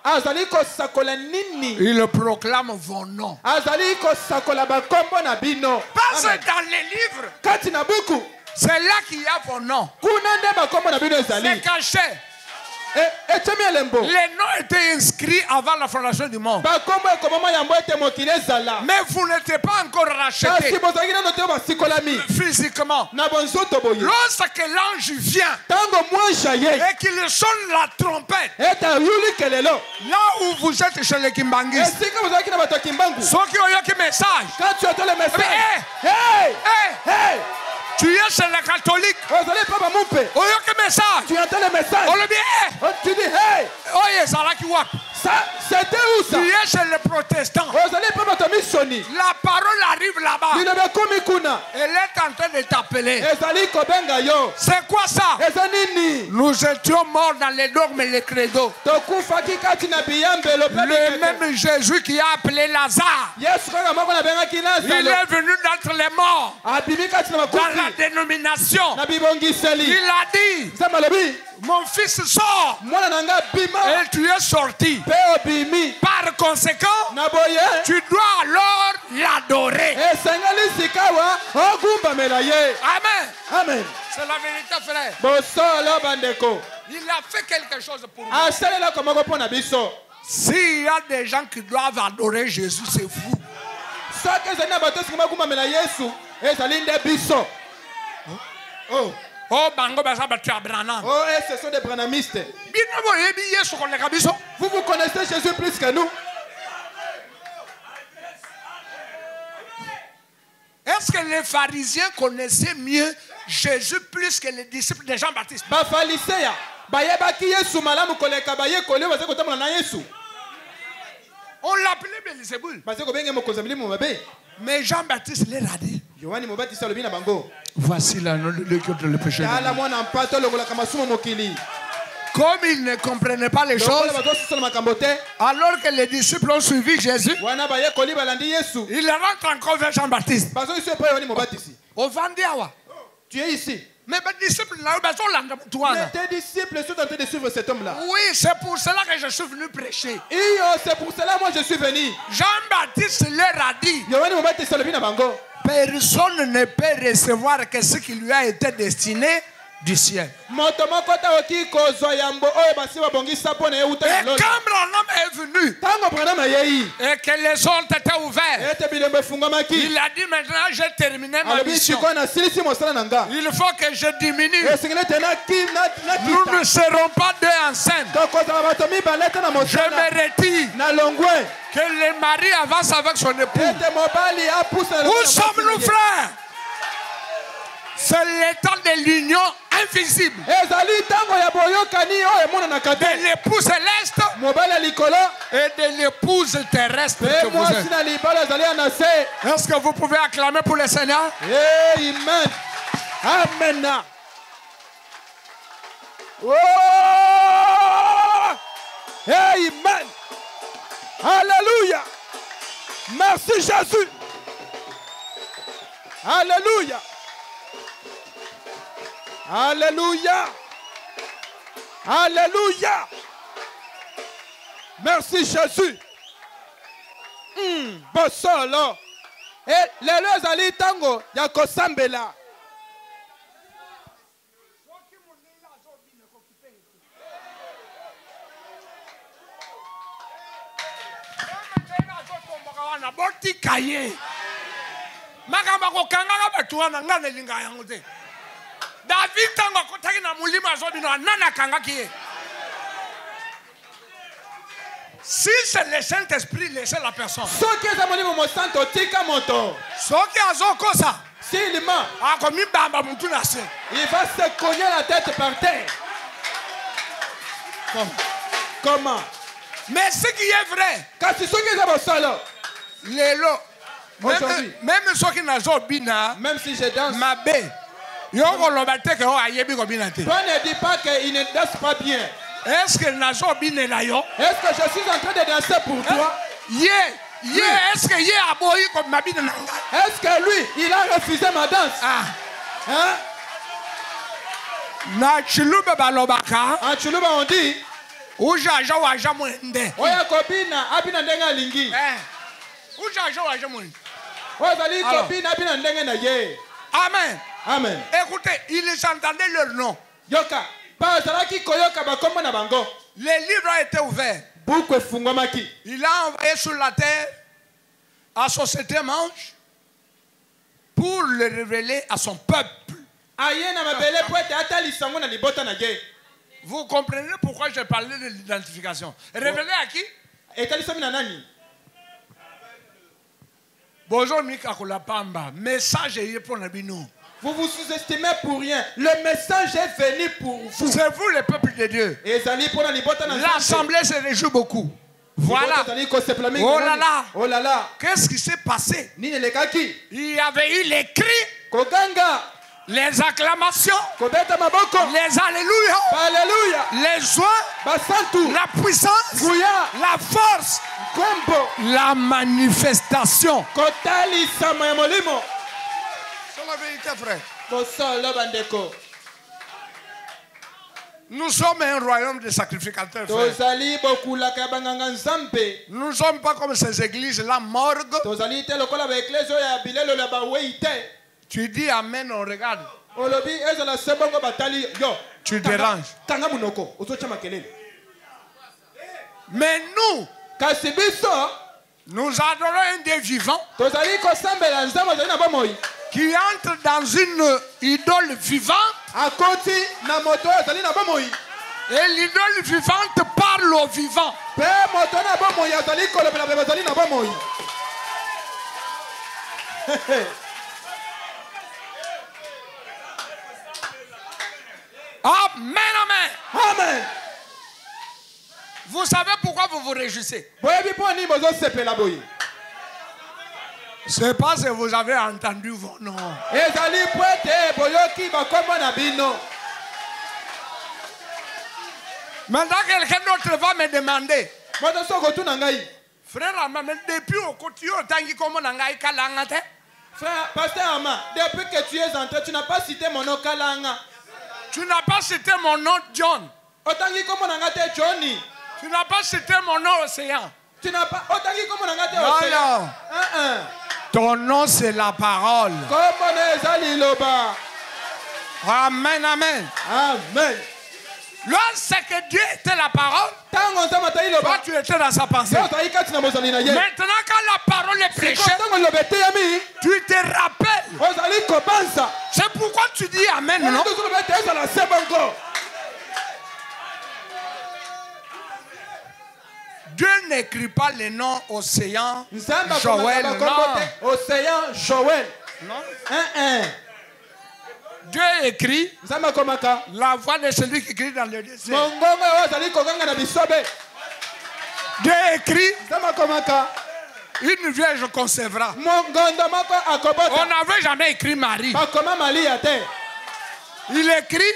Il proclame vos noms. Parce que dans les livres, c'est là qu'il y a vos noms. C'est caché. Les noms étaient inscrits avant la fondation du monde. Mais vous n'étiez pas encore rachetés physiquement. Lorsque l'ange vient et qu'il sonne la trompette, là où vous êtes chez les Kimbangis, ceux qui ont eu un message, tu es chez les catholiques. Tu entends le message. Tu dis hey. Ça, c'était où ça? Tu es chez les protestants. La parole arrive là-bas. Elle est en train de t'appeler. C'est quoi ça? Nous étions morts dans les dogmes et les credos. Le même Jésus qui a appelé Lazare. Il est venu d'entre les morts. Dans la dénomination. Il a dit, mon fils sort. Et tu es sorti. Par conséquent, tu dois alors l'adorer. Amen. C'est la vérité, frère. Il a fait quelque chose pour nous. S'il y a des gens qui doivent adorer Jésus, c'est fou. Oh, bango basa batua Branham. Oh, ce sont des branhamistes. Vous connaissez Jésus plus que nous. Est-ce que les pharisiens connaissaient mieux Jésus plus que les disciples de Jean-Baptiste? On l'appelait Belzéboul. Mais Jean-Baptiste les a dit. Voici la nom de Dieu contre le péché. Comme ils ne comprenaient pas les choses, alors que les disciples ont suivi Jésus, ils rentrent encore vers Jean-Baptiste. Au Vandiawa. Tu es ici. Mais tes disciples sont en train de suivre cet homme-là. Oui, c'est pour cela que je suis venu prêcher. C'est pour cela que moi je suis venu. Jean-Baptiste leur a dit, personne ne peut recevoir que ce qui lui a été destiné du ciel. Et quand Branham est venu et que les ondes étaient ouvertes, il a dit maintenant j'ai terminé ma mission. Il faut que je diminue. Nous ne serons pas deux enceintes. Je me retire. Que le mari avance avec son époux. Où sommes-nous, frères? C'est l'état de l'union invisible de l'époux céleste et de l'épouse terrestre que vous êtes. Est-ce que vous pouvez acclamer pour le Seigneur? Amen. Amen. Oh! Amen. Alléluia. Merci Jésus. Alléluia. Alléluia. Alléluia. Merci Jésus. Bosolo. Et lelo ezali tango ya kosambela. Botikaye. Makamba kokanga batuana ngane linga yango te. David tango kotaki na mulima zobino nana kanga kiye. Si c'est le Saint-Esprit laissez la personne. Ce qui est amoni mo santo tika moto. Soki azoko ça. S'il ment, akomi bamba mutu na se. Il va se cogner la tête par terre. Comment? Mais ce qui est vrai, quand ce qui est bon lelo même ceux qui n'ont bina, même si je danse, ma bé, yon lobate que on ayebi ko bina te. Toi ne dis pas qu'il ne danse pas bien. Est-ce que nazo bina la yo? Est-ce que je suis en train de danser pour toi? Est-ce que a boyi comme ma bina na? Est-ce que lui, il a refusé ma danse? Ah. Hein? Na chilube balobaka. En Chuluba on dit, Ujaja waja mwende. oya kobina abina ndenge alingi. Ujaja waja mwende. Ozali kobina abina ndenge na ye. Amen. Amen. Écoutez, ils entendaient leur nom. Yoka, pa ozalaki koyoka bakombo na bango. Les livres ont été ouverts. Buku efungwamaki. Il a envoyé sur la terre à Société Manche pour le révéler à son peuple. Aye na mabele po ete atalisa ngo na libota na ye. Vous comprenez pourquoi j'ai parlé de l'identification. Révéler à qui? Etalisa mina nani? Bonjour Mika Kolapamba. Message est pour Nabino. Vous vous sous-estimez pour rien. Le message est venu pour vous. C'est vous le peuple de Dieu. L'assemblée se réjouit beaucoup. Voilà. Oh là là. Oh là là. Qu'est-ce qui s'est passé? Il y avait eu les cris, les acclamations, les alléluia, les joies, la puissance, la force, la manifestation. C'est la vérité, frère. Nous sommes un royaume de sacrificateurs, frère. Nous ne sommes pas comme ces églises-là morgues. Tu dis amen, on regarde. Tu déranges. Mais nous adorons un Dieu vivant qui entre dans une idole vivante. Et l'idole vivante parle au vivant. Amen, amen. Amen. Vous savez pourquoi vous vous réjouissez? C'est parce que vous avez entendu vos noms. Maintenant, quelqu'un d'autre va me demander. Frère Ama, depuis au quotidien, frère, pasteur Ama, depuis que tu es entré, tu n'as pas cité mon nom Kalanga. Tu n'as pas cité mon nom John. Johnny. Tu n'as pas cité mon nom Océan. Tu n'as pas. Non. Ton nom c'est la parole. Amen, amen. Amen. Lorsque Dieu était la parole, toi tu étais dans sa pensée. Maintenant quand la parole est prêchée, tu te rappelles. C'est pourquoi tu dis amen, non? Dieu n'écrit pas les noms Océan, Joël, non. Océan, Joël. Non. Dieu écrit la voix de celui qui écrit dans le désert. Dieu écrit une vierge concevra. On n'avait jamais écrit Marie. Il écrit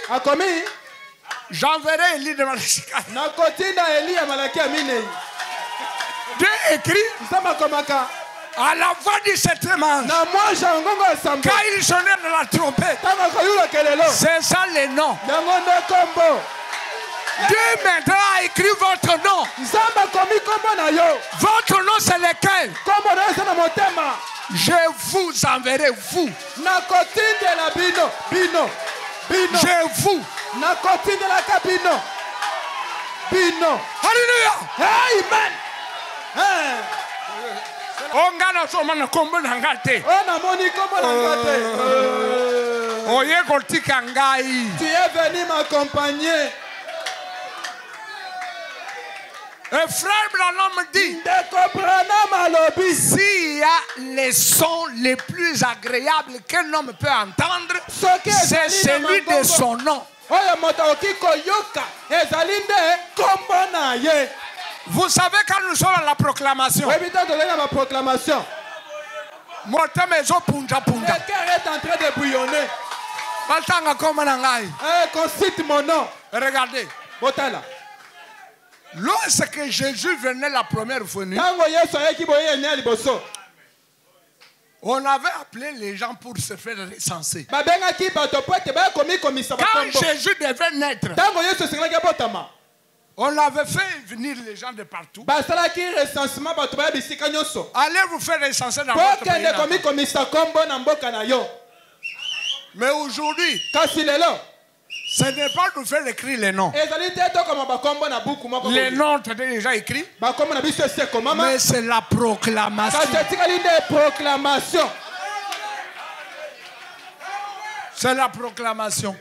j'enverrai Élie de Malachika. Dieu écrit à la voix du septième ange. Quand il sonnait de la trompette, c'est ça le nom. Dieu maintenant a écrit votre nom. Votre nom c'est lequel? Je vous enverrai vous. Je vous. Alléluia. Amen. Tu es venu m'accompagner. Et frère Branham dit, s'il y a les sons les plus agréables qu'un homme peut entendre, c'est celui de son nom. Vous savez quand nous sommes à la proclamation, le cœur est en train de bouillonner. Qu'on cite mon nom. Regardez. Lorsque Jésus venait la première fois, on avait appelé les gens pour se faire recenser. Quand Jésus devait naître, on avait fait venir les gens de partout. Allez vous faire recenser dans votre pays. Mais aujourd'hui, ce n'est pas nous faire écrire les noms. Les noms sont déjà écrits. Mais c'est la proclamation. C'est la proclamation.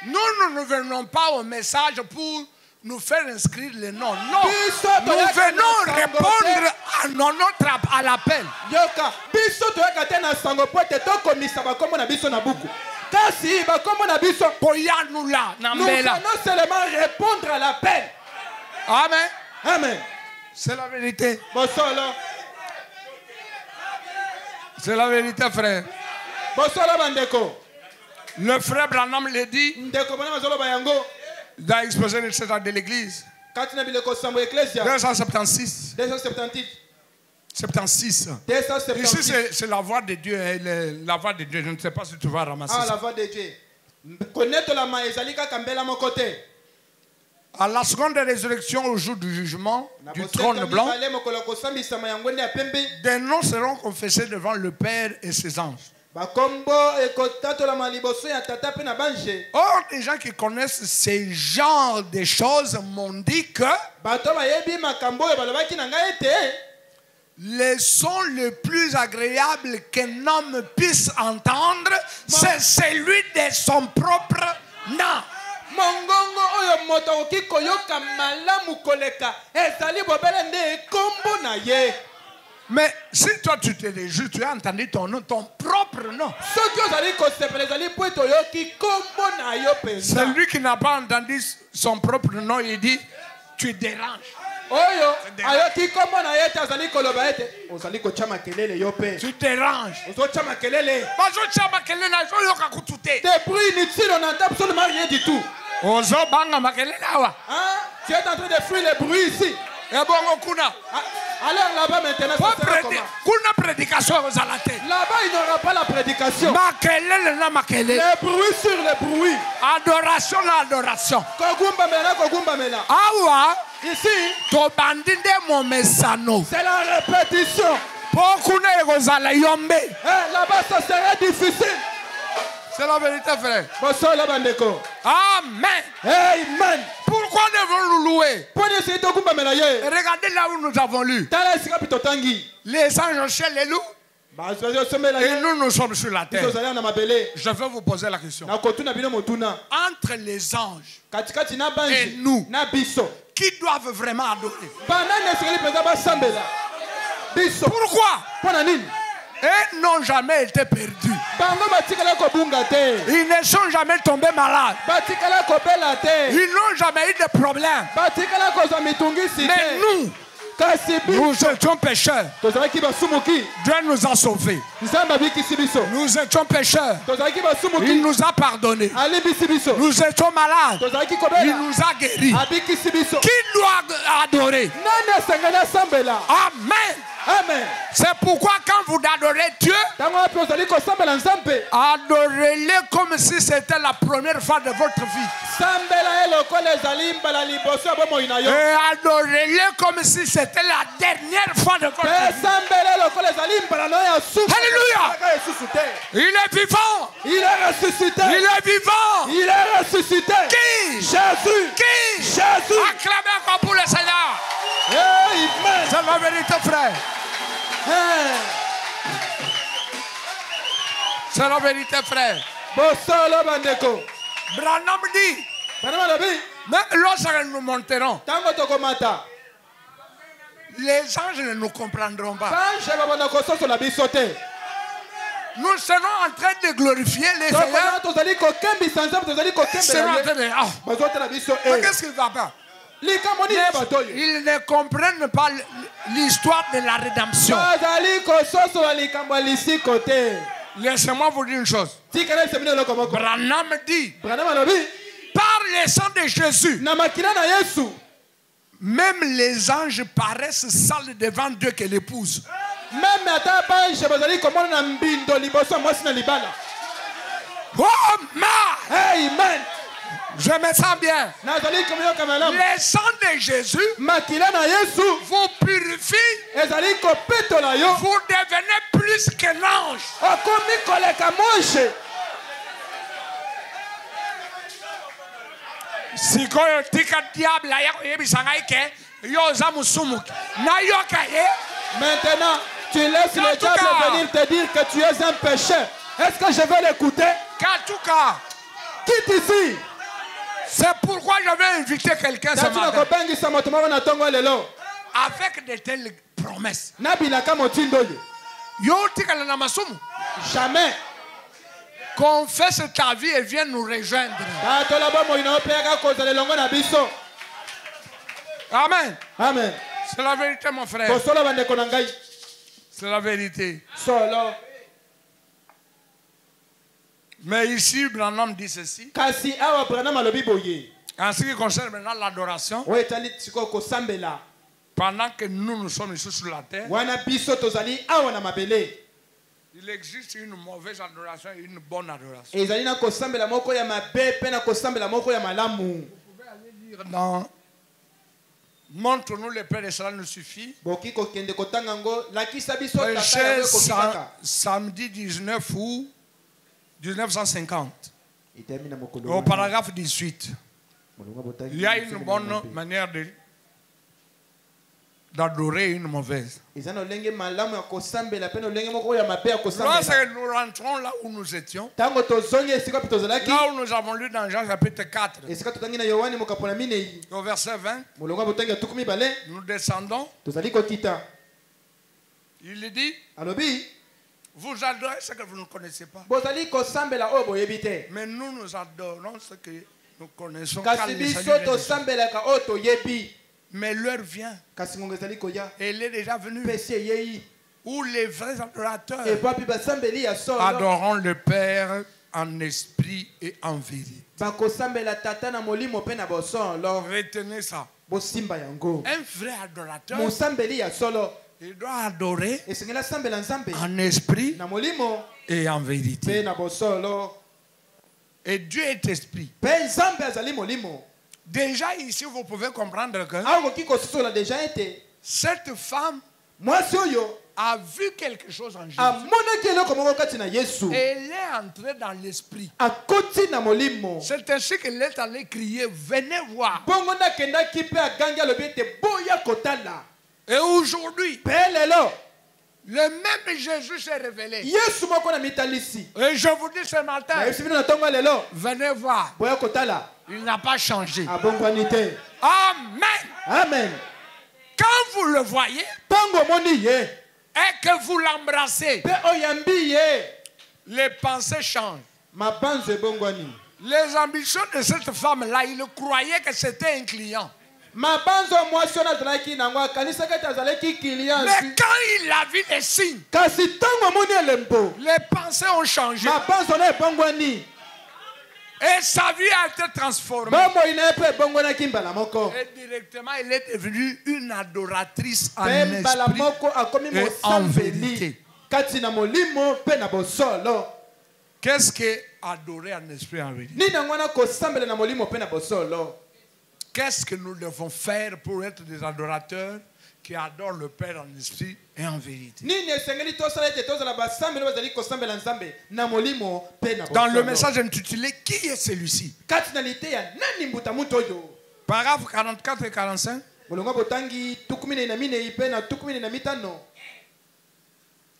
Nous ne venons pas au message pour nous faire inscrire les noms. Non. Nous venons répondre à l'appel. Nous venons seulement répondre à l'appel. Amen. Amen. C'est la vérité. C'est la vérité, frère. Le frère Branham l'a dit. Il a exposé le secret de l'église. 276. 76. Ici, c'est la voix de Dieu. La voix de Dieu. Je ne sais pas si tu vas ramasser ça. La voix de Dieu. Connaître la maïzalika kambela mon côté. À la seconde résurrection au jour du jugement du trône blanc, des noms seront confessés devant le Père et ses anges. Or, les gens qui connaissent ces genres de choses m'ont dit que les sons les plus agréables qu'un homme puisse entendre, c'est celui de son propre nom. Mais si toi tu te réjouis, tu as entendu ton nom, ton propre nom. Celui qui n'a pas entendu son propre nom, il dit, tu déranges. Tu déranges. Des bruits inutiles, on n'entend absolument rien du tout. Tu es en train de fuir les bruits ici. Alors là-bas maintenant, là-bas il n'y aura pas la prédication. Les bruits sur les bruits. Adoration, l'adoration. Ici, c'est la répétition. Là-bas, ça serait difficile. C'est la vérité, frère. Amen. Amen. Pourquoi devons-nous louer? Regardez là où nous avons lu. Les anges au ciel les louent. Et nous sommes sur la terre. Je vais vous poser la question. Entre les anges et nous, qui doivent vraiment adorer? Pourquoi? Ils n'ont jamais été perdus. Ils ne sont jamais tombés malades. Ils n'ont jamais eu de problème. Mais nous étions pécheurs. Dieu nous a sauvés. Nous étions pécheurs. Il nous a pardonnés. Nous étions malades. Il nous a guéris. Qui doit adorer? Amen. Amen. C'est pourquoi quand vous adorez Dieu, adorez-le comme si c'était la première fois de votre vie. Et adorez-le comme si c'était la dernière fois de votre vie. Alléluia. Il est vivant. Il est ressuscité. Il est vivant. Il est ressuscité. Qui? Jésus. Qui? Jésus. Acclamez encore pour le Seigneur. Amen. C'est la vérité, frère. C'est la vérité, frère. Branham dit, même lorsque nous monterons, les anges ne nous comprendront pas. Nous serons en train de glorifier les Seigneurs. Mais qu'est-ce qu'il va pas? Ils ne comprennent pas l'histoire de la rédemption. Laissez-moi vous dire une chose. Branham dit, par le sang de Jésus, même les anges paraissent sales devant Dieu que l'épouse. Oh, ma! Amen. Je me sens bien. Nazali koyoka malamu. Le sang de Jésus Makila na Yesu vous purifie. ezali kopetola yo. Vous devenez plus que l'ange. Okomi koleka moshe. Sikoyo tika diable ya koyebisa ngai ke yo oza musumu. Na yoka ye. Maintenant, tu laisses le diable venir te dire que tu es un pécheur. Est-ce que je vais l'écouter? Katuka. Quitte ici. C'est pourquoi je vais inviter quelqu'un ce matin. Avec de telles promesses. Yo tika na masumu. Jamais. Confesse ta vie et viens nous rejoindre. Amen. Amen. C'est la vérité, mon frère. C'est la vérité. Mais ici, Branham dit ceci. En ce qui concerne maintenant l'adoration, pendant que nous sommes ici sur la terre, il existe une mauvaise adoration et une bonne adoration. Vous pouvez aller lire dans Montre-nous le Père et cela nous suffit. Samedi 19 août 1950. Au paragraphe 18. Il y a une bonne manière d'adorer une mauvaise. Lorsque nous rentrons là où nous étions, là où nous avons lu dans Jean chapitre 4, au verset 20, nous descendons. Il dit, vous adorez ce que vous ne connaissez pas. Mais nous adorons ce que nous connaissons. Mais l'heure vient. Et elle est déjà venue. Où les vrais adorateurs adoreront le Père en esprit et en vérité. Retenez ça. Un vrai adorateur, il doit adorer en esprit et en vérité. Et Dieu est esprit. Déjà ici, vous pouvez comprendre que cette femme a vu quelque chose en Jésus. Elle est entrée dans l'esprit. C'est ainsi qu'elle est allée crier, venez voir. Et aujourd'hui, le même Jésus s'est révélé. Et je vous dis ce matin, venez voir. Il n'a pas changé. Amen. Amen. Quand vous le voyez et que vous l'embrassez, les pensées changent. Les ambitions de cette femme-là, il croyait que c'était un client. Mais quand il a vu les signes, les pensées ont changé. Et sa vie a été transformée. Et directement, elle est devenue une adoratrice en esprit et en vérité. Qu'est-ce que adorer en esprit et en vérité? Qu'est-ce que nous devons faire pour être des adorateurs qui adorent le Père en esprit et en vérité? Dans le message intitulé « Qui est celui-ci ?» Paragraphe 44 et 45.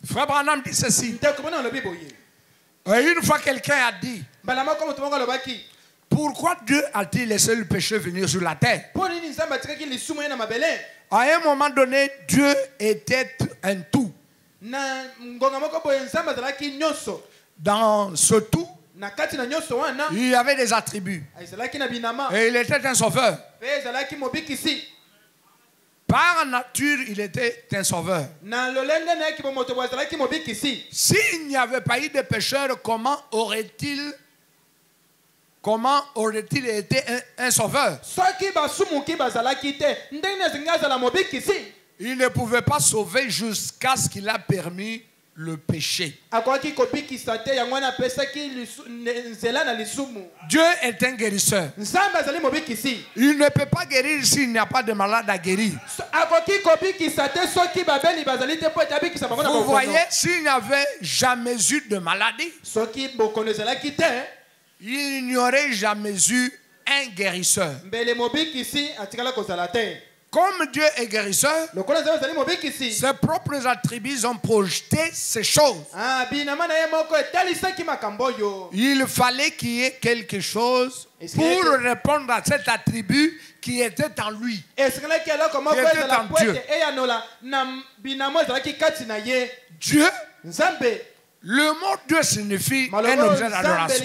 Frère Branham dit ceci. Et une fois quelqu'un a dit, pourquoi Dieu a-t-il laissé le péché venir sur la terre? À un moment donné, Dieu était un tout. Dans ce tout, il y avait des attributs. Et il était un sauveur. Par nature, il était un sauveur. S'il n'y avait pas eu de pécheur, comment aurait-il été un sauveur? Il ne pouvait pas sauver jusqu'à ce qu'il a permis le péché. Dieu est un guérisseur. Il ne peut pas guérir s'il n'y a pas de malade à guérir. Vous voyez, s'il n'y avait jamais eu de maladie, il n'y aurait jamais eu un guérisseur. Comme Dieu est guérisseur, ses propres attributs ont projeté ces choses. Il fallait qu'il y ait quelque chose pour répondre à cet attribut qui était en lui, qui était en Dieu. Dieu, le mot Dieu signifie un objet d'adoration.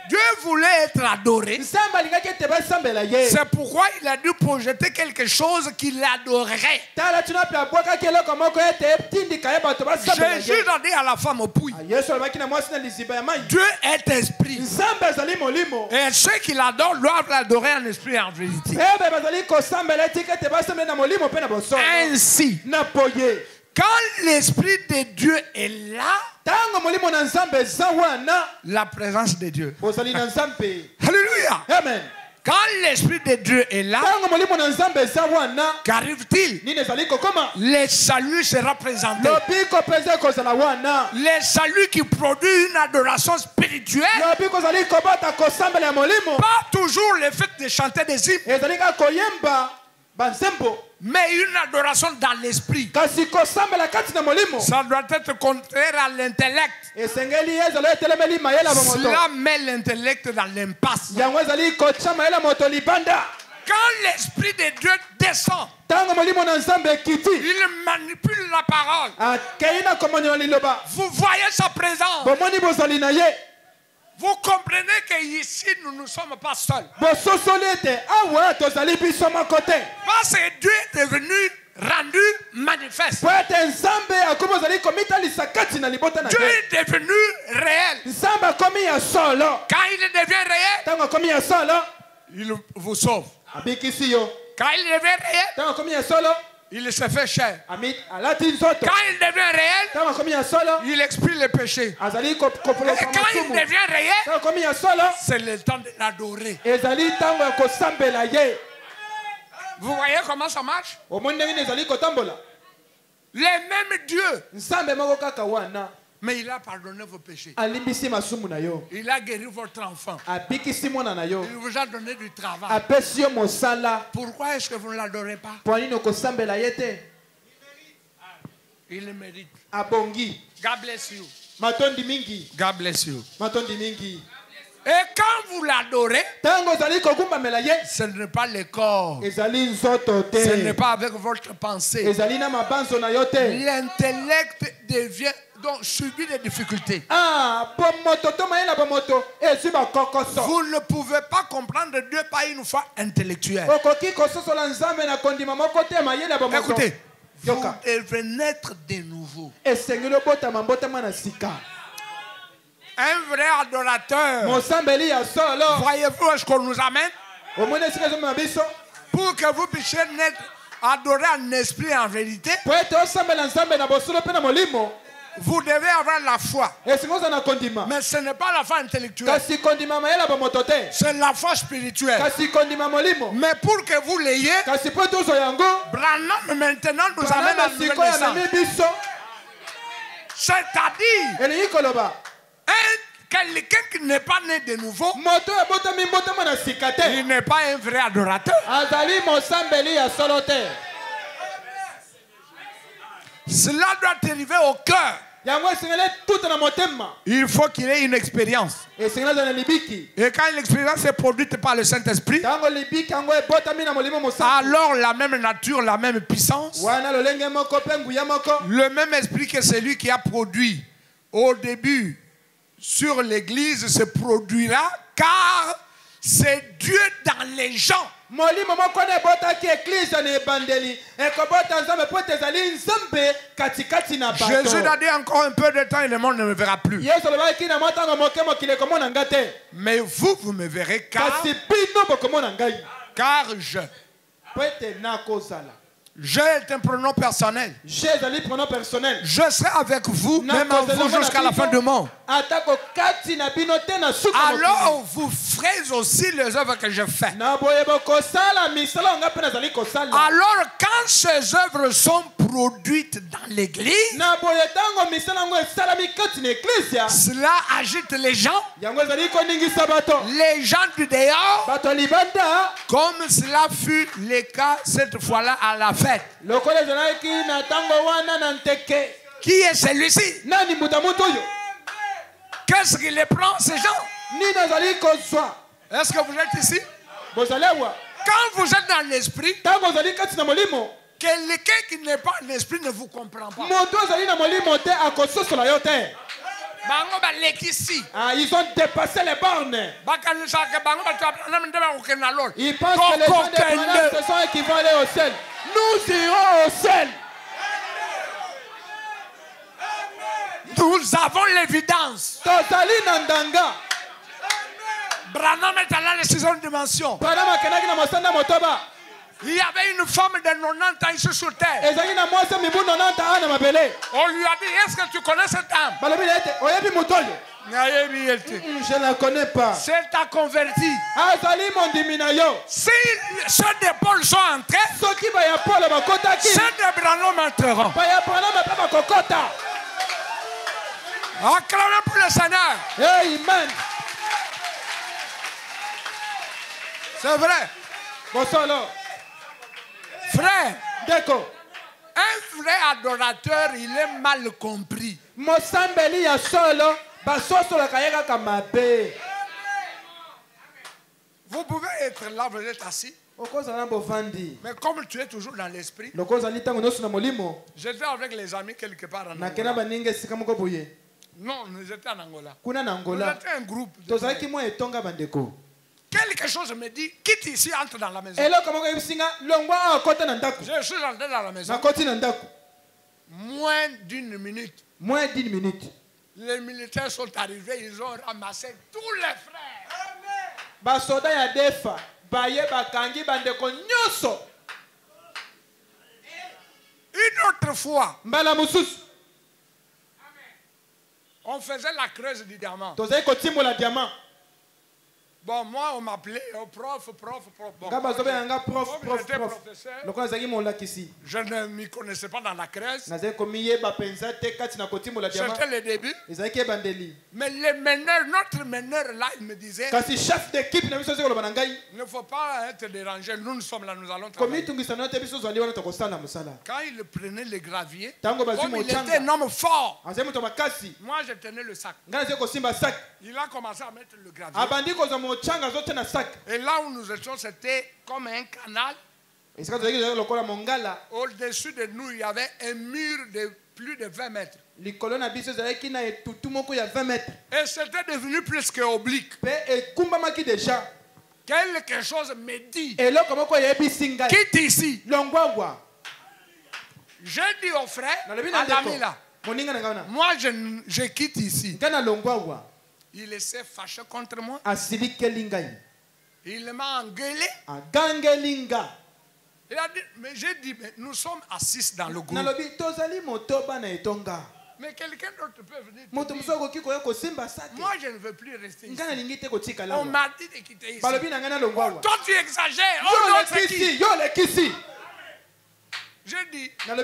Dieu voulait être adoré. C'est pourquoi il a dû projeter quelque chose qu'il adorerait. Jésus a dit à la femme au puits, Dieu est esprit. Et ceux qui l'adorent doivent l'adorer en esprit et en vérité. Ainsi, quand l'Esprit de Dieu est là, la présence de Dieu. Alléluia. Amen. Quand l'Esprit de Dieu est là, qu'arrive-t-il? Le salut sera présenté. Le salut qui produit une adoration spirituelle. Pas toujours le fait de chanter des hymnes, mais une adoration dans l'esprit. Ça doit être contraire à l'intellect. Cela met l'intellect dans l'impasse. Quand l'Esprit de Dieu descend, il manipule la parole. Vous voyez sa présence. Vous comprenez qu'ici, nous ne sommes pas seuls. Parce que Dieu est devenu rendu manifeste. Dieu est devenu réel. Quand il devient réel, il vous sauve. Quand il devient réel, il se fait chair. Quand il devient réel, il expie le péché. Et quand il devient réel, c'est le temps de l'adorer. Vous voyez comment ça marche? Le même Dieu. Mais il a pardonné vos péchés. Il a guéri votre enfant. Il vous a donné du travail. Pourquoi est-ce que vous ne l'adorez pas? Il le mérite. God bless you. God bless you. Et quand vous l'adorez, ce n'est pas le corps. Ce n'est pas avec votre pensée. L'intellect devient donc subit des difficultés. Vous ne pouvez pas comprendre Dieu par une foi intellectuelle. Écoutez, vous devez naître de nouveau. Un vrai adorateur. Voyez-vous ce qu'on nous amène? Pour que vous puissiez adorer en esprit et en vérité, vous devez avoir la foi. Mais ce n'est pas la foi intellectuelle. C'est la foi spirituelle. Mais pour que vous l'ayez, Branham maintenant nous amène à nouvelle naissance. C'est-à-dire, quelqu'un qui n'est pas né de nouveau, il n'est pas un vrai adorateur. Cela doit arriver au cœur. Il faut qu'il ait une expérience. Et quand l'expérience est produite par le Saint-Esprit, alors la même nature, la même puissance, le même esprit que celui qui a produit au début sur l'église se produira, car c'est Dieu dans les gens. Jésus a dit encore un peu de temps et le monde ne me verra plus. Mais vous me verrez car je. J'ai un pronom personnel. J'ai un pronom personnel. Je serai avec vous, même en vous jusqu'à la fin du monde. Alors vous ferez aussi les œuvres que je fais. Alors quand ces œuvres sont produites dans l'église, cela agite les gens du dehors, comme cela fut le cas cette fois-là à la fête. Qui est celui-ci? Qu'est-ce qui les prend, ces gens? Est-ce que vous êtes ici? Quand vous êtes dans l'esprit, quelqu'un qui n'est pas en esprit ne vous comprend pas. Ils ont dépassé les bornes. Ils pensent que les gens des planètes sont équivalents au ciel. Nous irons au ciel. Nous avons l'évidence. Branham est allé à la 6e dimension. Il y avait une femme de 90 ans ici sur terre. On lui a dit, est-ce que tu connais cette âme? Je ne la connais pas. C'est ta converti. Si ceux de Paul sont entrés, ceux de Branham entreront. Acclamez pour le Seigneur. Amen. C'est vrai. Frère, un vrai adorateur, il est mal compris. Vous pouvez être là, vous êtes assis. Mais comme tu es toujours dans l'esprit, j'étais avec les amis quelque part en Angola. Non, nous étions en Angola. Nous étions un groupe. Quelque chose me dit, quitte ici, entre dans la maison. Je suis entré dans la maison. Moins d'une minute. Les militaires sont arrivés, ils ont ramassé tous les frères. Une autre fois, on faisait la creuse du diamant. Bon, moi, on m'appelait prof. Bon, j'étais professeur. Je ne m'y connaissais pas dans la creuse. C'était le début. Mais le meneur, notre meneur là, il me disait, il ne faut pas être dérangé. Nous sommes là, nous allons travailler. Quand il prenait les graviers, comme il était un homme fort, moi je tenais le sac. Il a commencé à mettre le gravier. Et là où nous étions, c'était comme un canal. Au-dessus de nous, il y avait un mur de plus de 20 mètres. Et c'était devenu plus qu'oblique. Quelque chose me dit, quitte ici. J'ai dit au frère, à l'ami là, moi je quitte ici. Il s'est fâché contre moi. Il m'a engueulé. Il a dit, mais j'ai dit, mais nous sommes à 6 dans le groupe. Mais quelqu'un d'autre peut venir. Moi, je ne veux plus rester ici. On m'a dit de quitter ici. Toi, tu exagères. J'ai dit, non,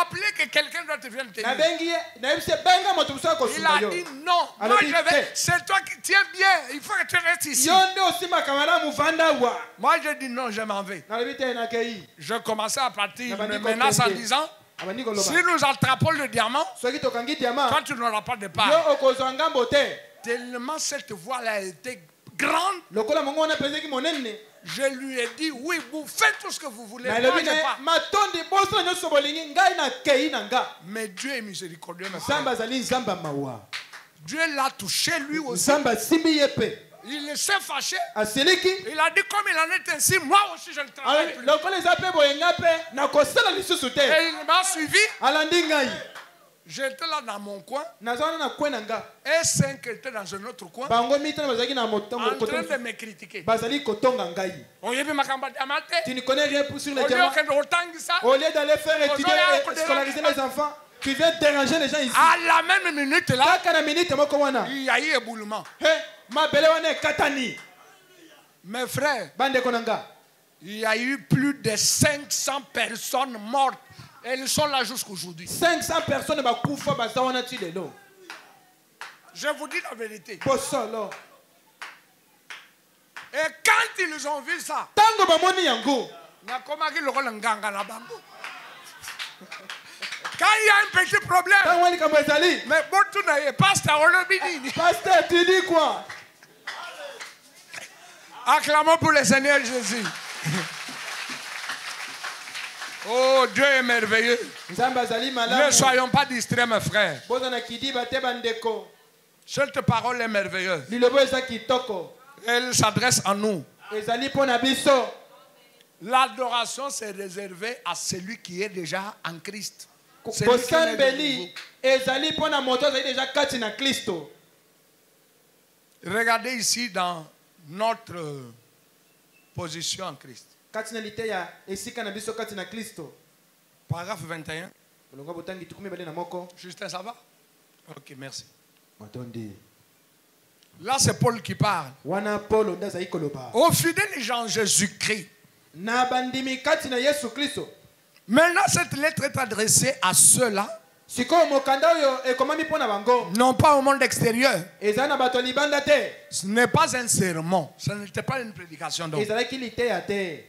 appelez que quelqu'un d'autre vienne te dire. Il a dit non. Moi, je vais. C'est toi qui tiens bien. Il faut que tu restes ici. Moi, je dis non, je m'en vais. Je commençais à partir une menace en disant, si nous attrapons le diamant, quand tu n'auras pas de part. Tellement cette voix-là était grande. Je lui ai dit, oui, vous faites tout ce que vous voulez. Moi, je pas. Mais Dieu est miséricordieux. Dieu l'a touché lui aussi. Il s'est fâché. Il a dit, comme il en est ainsi, moi aussi je le travaille plus. Et il m'a suivi. J'étais là dans mon coin. nazana na coin nanga Et 5 étaient dans un autre coin. bango mitana bazaki na motambo En train de me critiquer. bazali kotonga ngai. Oyebi makamba diamante. Tu ne connais rien sur les Au lieu diamants. que de Au lieu d'aller faire étudier et scolariser les enfants, tu viens déranger les gens ici. À la même minute là, Kaka na minute moko wana. il y a eu éboulement. Ma belle wana katani. Mes frères, Bande konanga. il y a eu plus de 500 personnes mortes. Et ils sont là jusqu'aujourd'hui. 500 personnes bakufa bazawana ti lelo. Je vous dis la vérité. Bosolo. Et quand ils ont vu ça, Tango bamoni yango. nakomaki lokola nganga na bango. Quand il y a un petit problème, Tango wali kamo ezali. mais bon tout n'est pas pasteur olobi nini. Pasteur, tu dis quoi? Acclamons pour le Seigneur Jésus. Oh, Dieu est merveilleux. Nzambe azali Ne malamu. soyons pas distraits, mes frères. Bozana kidiba te bandeko. Cette parole est merveilleuse. Lilobo eza kitoko. Elle s'adresse à nous. Ezali pona biso. L'adoration c'est réservé à celui qui est déjà en Christ. Celui qui est né de Bosambeli nouveau. ezali pona moto azali déjà kati na Kristo. Regardez ici dans notre position en Christ. Kati na lite ya esika na biso kati na Kristo. Paragraphe 21. Bolonga botangi tukumi bale na moko. Justin, ça va? Ok, merci. Matondi. Là, c'est Paul qui parle. Wana Paulo ndazali koloba. Aux fidèles gens Jésus-Christ. Na bandimi kati na Yesu Kristo. Maintenant, cette lettre est adressée à ceux-là, Siko mokanda oyo ekomami pona bango. non pas au monde extérieur. Eza na bato libanda te. Ce n'est pas un sermon. Ce n'était pas une prédication. Donc. Ezalaki lite ya te.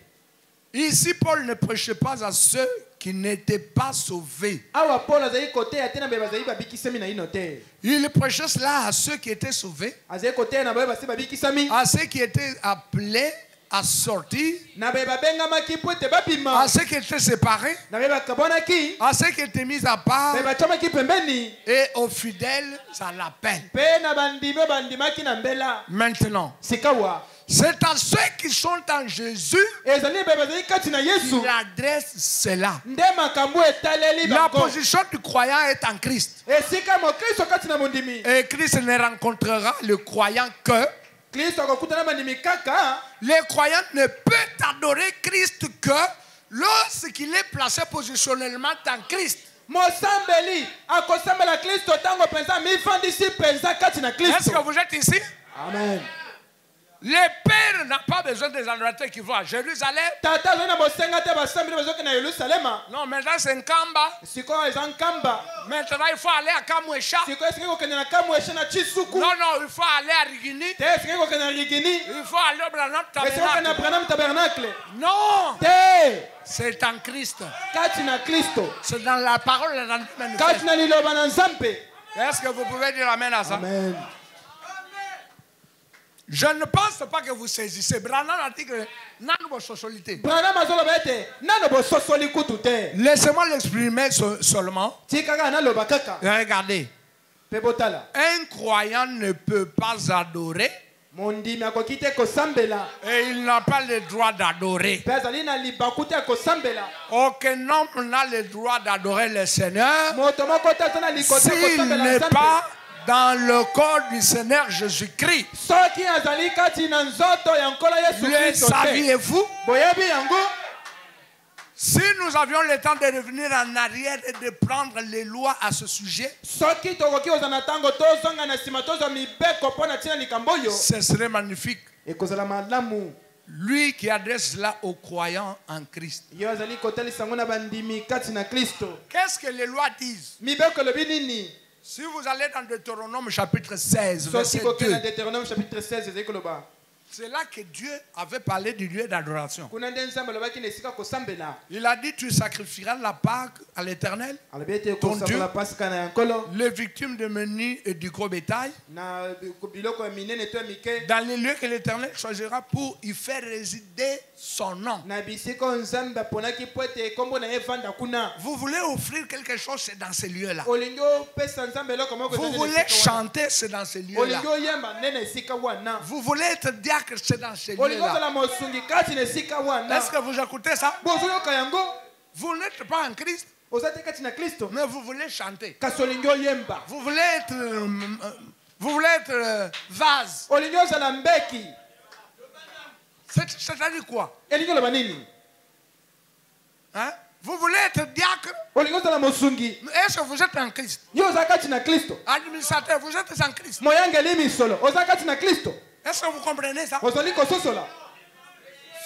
Ici, Paul ne prêchait pas à ceux qui n'étaient pas sauvés. Awa Paul azali kote ya te na be bazali babikisami na ino te. Il prêchait cela à ceux qui étaient sauvés, Azali kote na be basi babikisami. à ceux qui étaient appelés à sortir, Na be babengamaki po ete babima. à ceux qui étaient séparés, Na be bakabonaki. à ceux qui étaient mis à part Be bachamaki pembeni. et aux fidèles à l'appel. Pe na bandimi bandimaki na mbela. Maintenant, Sikawa. c'est à ceux qui sont en Jésus Ezali be bazali kati na Yesu. qu'il adresse cela. Nde makambo etaleli La bango. position du croyant est en Christ. Esika mo Kristo kati na mondimi. Et Christ ne rencontrera le croyant que Kristo akokutana bandimi kaka. le croyant ne peut adorer Christ que lorsqu'il est placé positionnellement en Christ. Mosambeli akosambela Kristo tango penza mifandisi penza kati na Est-ce Kristo. que vous êtes ici? Amen. Le Père n'a pas besoin des adorateurs qui vont à Jérusalem. Tata azali na bosenga te basambeli bazoke na Yerusalema. Non, maintenant c'est Nkamba. Sikoyo eza nkamba. Maintenant il faut aller à Kamwesha. Sikoyo esiki kokende na kamweshe na chisuku. Non, non, il faut aller à Rigini. Te esiki kokende na rigini. Il faut aller au Branham Esiki kokende na Tabernacle. Branham tabernacle. Non, Te c'est en Christ. kati na Kristo. C'est dans la parole de la Kati na liloba na Nzambe. Est-ce que vous pouvez dire amen à ça? Amen. Je ne pense pas que vous saisissez. Branham a dit que non, socialité. Branham azoloba ete nano bososoli kutu te. Laissez-moi l'exprimer seulement. Tikaka naloba kaka. Regardez. Pe botala. Un croyant ne peut pas adorer Mondimi akoki te kosambela. et il n'a pas le droit d'adorer. Pe azali na libaku te kosambela. Aucun homme n'a le droit d'adorer le Seigneur Moto moko te aza na likote s'il kosambela n'est Nzambe. pas dans le corps du Seigneur Jésus-Christ. Soki azali kati na nzoto ya nkolo Yesu Le Kristo te. saviez-vous? Boyebi yango. Si nous avions le temps de revenir en arrière et de prendre les lois à ce sujet, Soki tokoki kozala na ntango tozonga na nsima tozwa mibeko mpo na ntina likambo oyo. ce serait magnifique. Ekozala malamu. Lui qui adresse cela aux croyants en Christ. Yo azali kotalisa yango na bandimi kati na Kristo. Qu'est-ce que les lois disent? Mibeko elobi nini? Si vous allez dans Deutéronome chapitre 16, Soki verset kokende na 2, Deutéronome chapitre 16 ezali koloba. c'est là que Dieu avait parlé du lieu d'adoration. Kuna nde Nzambe alobaki na esika kosambela. Il a dit, tu sacrifieras la Pâque à l'Éternel, Alobi ete Ton Dieu. kosambola pasika na ya nkolo. les victimes de menu et du gros bétail, Na biloko ya minene to ya mike. dans les lieux que l'Éternel choisira pour y faire résider son nom. Na bisika oyo Nzambe aponaki po ete kombo na ye evanda kuna. Vous voulez offrir quelque chose, c'est dans ces lieux-là. Olingi opesa Nzambe eloko moko Vous eza na voulez esika wana. chanter, c'est dans ces lieux-là. Olingi oyemba nde na esika wana. Vous voulez être diacre, c'est dans ces Olingi lieux-là. ozala mosungi kati na esika wana. Est-ce que vous écoutez ça? Bozoyoka yango. Vous n'êtes pas en Christ. ozate kati na Kristo mais vous voulez chanter. kasi olingi oyemba Vous voulez être vase. olingi ozala mbeki C'est-à-dire quoi? elingi oloba nini Hein? Vous voulez être diacre? olingi ozala mosungi Est-ce que vous êtes en Christ? yo oza kati na Kristo Administrateur, vous êtes en Christ. moyangeli misolo oza kati na Kristo Est-ce que vous comprenez ça? ozali kososola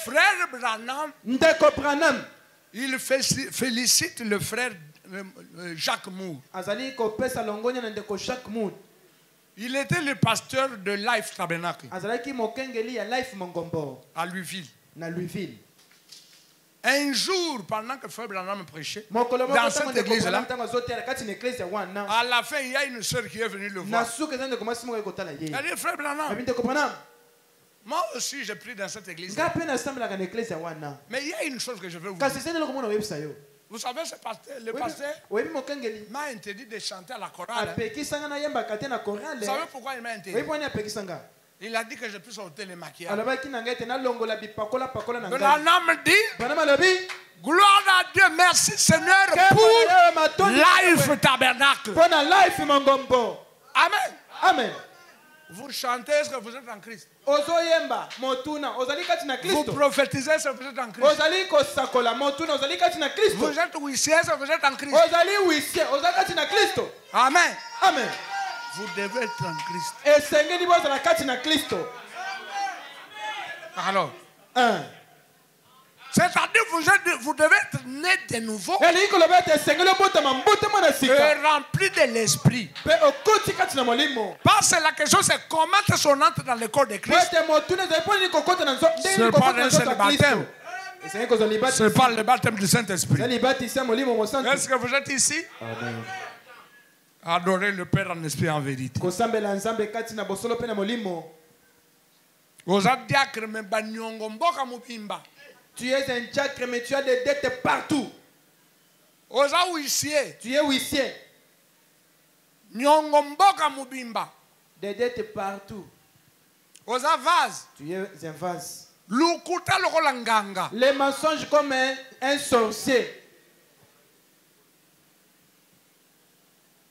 Frère Branham, ndeko Branham il félicite le frère Jacques Moore. azali kopesa longonya na ndeko Jacques Mood Il était le pasteur de Life Tabernacle azalaki mokengeli ya Life Mongombo à Louisville. na Louisville. Un jour, pendant que frère Branham prêchait, Mokolo dans cette église-là, tango azotela kati na église ya wana à la fin, il y a une sœur qui est venue le na voir. suka eza ndeko mwasi moko ekotala ye Elle dit, frère Branham, abi ndeko Branham moi aussi j'ai pris dans cette église. nga pe nasambelaka na église ya wana Mais il y a une chose que je veux vous kasi dire. eza eloko mona oyebisa yo Vous savez, le pasteur oyebi mokengeli m'a interdit de chanter à la chorale. apekisanga nayembaka te na Vous chorale savez pourquoi il m'a interdit? oyebi wani apekisanga Il a dit que je puisse ôter les maquillages. alobaki na ngai ete nalongola bipakola pakola na ngai Branham dit, Branham alobi gloire à Dieu, merci Seigneur pour Life Tabernacle. mpo na Life Mongombo. Amen. Amen. Vous chantez, est-ce que vous êtes en Christ? ozoyemba motuna ozali kati na Vous Kristo prophétisez, est-ce que vous êtes en Christ? ozali kosakola motuna ozali kati na Kristo Vous êtes huissier, est-ce que vous êtes en Christ? ozali wisie ozali kati na Kristo. Amen. Amen. Vous devez être en Christ. esengeli bozala kati na Kristo. Alors, Un. c'est-à-dire vous devez être né de nouveau elingi koloba ete esengeli obotama mbotama na et sika rempli de l'esprit. mpe okoti kati na molimo Parce que la question c'est comment est-ce qu'on entre dans le corps de po Christ. ete motuna ezali mpo nini kokota na nzoto ndenge C'est nini pas kokota na un nzoto seul ya Kristo. baptême. esengi kozwa libatisi C'est pas le baptême du Saint-Esprit. eza libatisi ya molimo mosantu. Est-ce que vous êtes ici? Amen. Adorez le Père en esprit et en vérité. kosambela nzambe kati na bosolo mpe na molimo. Oza diacre me banyongo mboka mubimba. Tu es un diacre, mais tu as des dettes partout. Oza huissier. Tu es huissier. Nyongo mboka mubimba. Des dettes partout. Oza vase. Tu es un vase. Lukuta lokola nganga. Les mensonges comme un sorcier.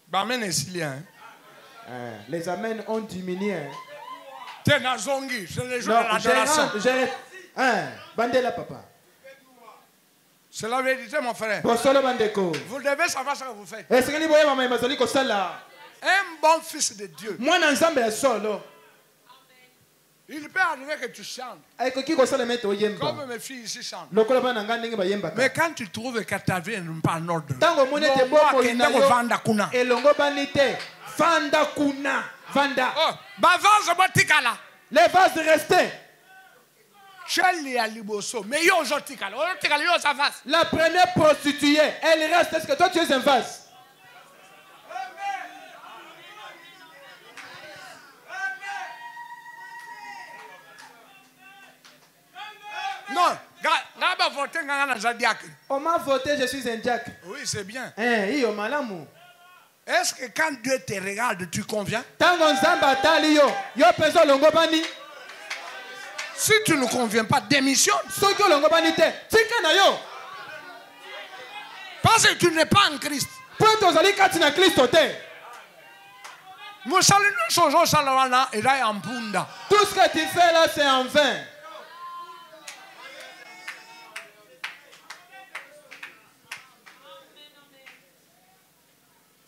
Bamen esilien. Les amens ont diminué. Tena zongi, c'est le jour Non, de l'adoration. Bandela papa. C'est la vérité mon frère. Bosolo bandeko. Vous devez savoir ce que vous faites. Est-ce que ni boye mama imazali kosala? Un bon fils de Dieu. Mwana nzambe ya solo. Il peut arriver que tu chantes. Aikoki kosala mete oyemba. Comme mes filles ici chantent. Lokola bana nga ndenge bayemba. Mais quand tu trouves que ta vie n'est pas en ordre. Tango monete boko inayo. Vanda kuna. Elongo banite. Vanda kuna. Vanda. Oh, bavance botikala. Les vases restés. Cheli ya liboso. Mais yo jotikala. Otikala yo sa vase. La première prostituée, elle reste. Est-ce que toi tu es un vase? Non. Gaba voté ngana na zadiak. On m'a voté, je suis un diacre. Oui, c'est bien. Iyo malamu. Est-ce que quand Dieu te regarde, tu conviens? Tango nzamba tali yo, yo penso longo bani. Si tu ne conviens pas, démissionne. Soki longo bani te, tika na yo. Parce que tu n'es pas en Christ. Point ozali kati na Kristo te. Musali no sozo salawana ira ya mpunda. Tout ce que tu fais là c'est en vain.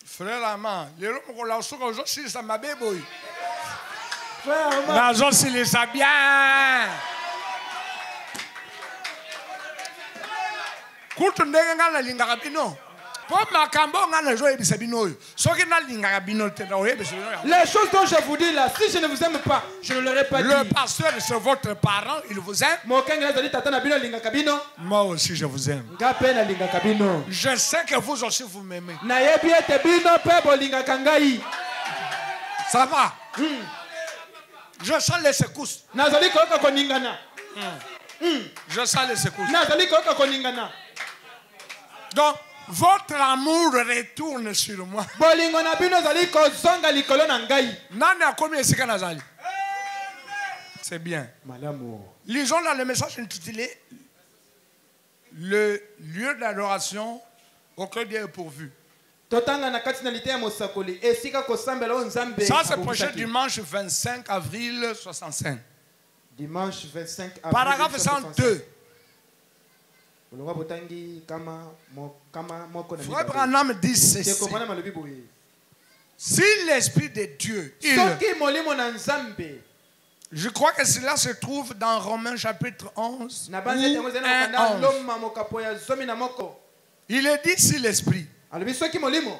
Frère Ama, lelo mokola soka ozo silisa mabeboyi. Frère Ama. Nazo silisa bien. Kutu ndenge ngana lingaka bino. Po makambo ngana zo yebisa bino oyo. Soki na lingaka bino te na oyebisa bino. Les choses dont je vous dis là, si je ne vous aime pas, je ne l'aurais pas dit. Le pasteur c'est votre parent, il vous aime. Mokenge azali tata na bino lingaka bino. Moi aussi je vous aime. Nga pe na lingaka bino. Je sais que vous aussi vous m'aimez. Na yebi ete bino pe bolingaka ngai. Ça va? Je sens les secousses. Nazali koyoka koningana. Je sens les secousses. Nazali koyoka koningana. Donc, votre amour retourne sur moi. Bolingo na bino zali kozonga likolo na ngai. Nani a commis esika nazali? C'est bien. Malamu. Lisons dans le message intitulé Le lieu d'adoration Aucun Dieu est pourvu. totanga na kati na lite ya mosakoli esika kosambela o nzambe Ça, c'est prochain dimanche 25 avril 65. dimanche 25 avril Paragraphe 102. olonga botangi kama moko na Frère Branham dit ceci. tekopana malobi boye Si l'Esprit de Dieu, soki molimo na nzambe je crois que cela se trouve dans Romains chapitre 11. na ou banze yango zena 1, kanda 11. loma mokapo ya zomi na moko Il est dit si l'Esprit. alobi soki molimo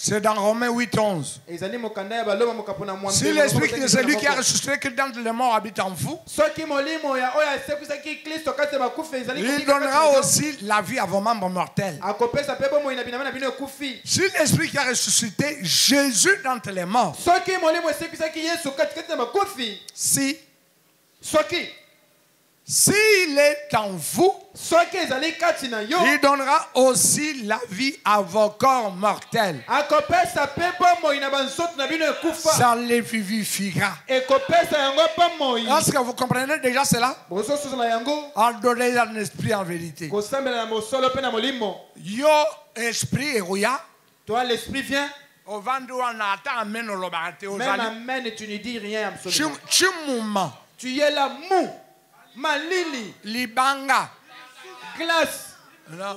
C'est dans Romains 8, 11. ezali mokanda ya baloma mokapo na mwambe Si l'Esprit de celui qui a ressuscité que dans les morts habite en vous, soki molimo ya oyo asekwisaki kristo kati ya bakufa ezali il kotika kati na donnera yo, aussi la vie à vos membres mortels. akopesa mpe bomoi na binama na bino ekufi Si l'Esprit qui a ressuscité Jésus d'entre les morts, soki molimo esekwisaki yesu kati na bakufi soki s'il est en vous, soki ezali kati na yo il donnera aussi la vie à vos corps mortels. akopesa mpe bomoi na banzoto na bino ekufa Ça les vivifiera. ekopesa yango bomoi Est-ce que vous comprenez déjà cela? bozosusu na yango En donner un esprit en vérité. kosambela na mosolo mpe na molimo Yo esprit eroya. toi l'esprit vient Au vendu on attend amen au lobate aux même amis. amen et tu ne dis rien absolument Chimuma, tu es là mou malili libanga. glace Non.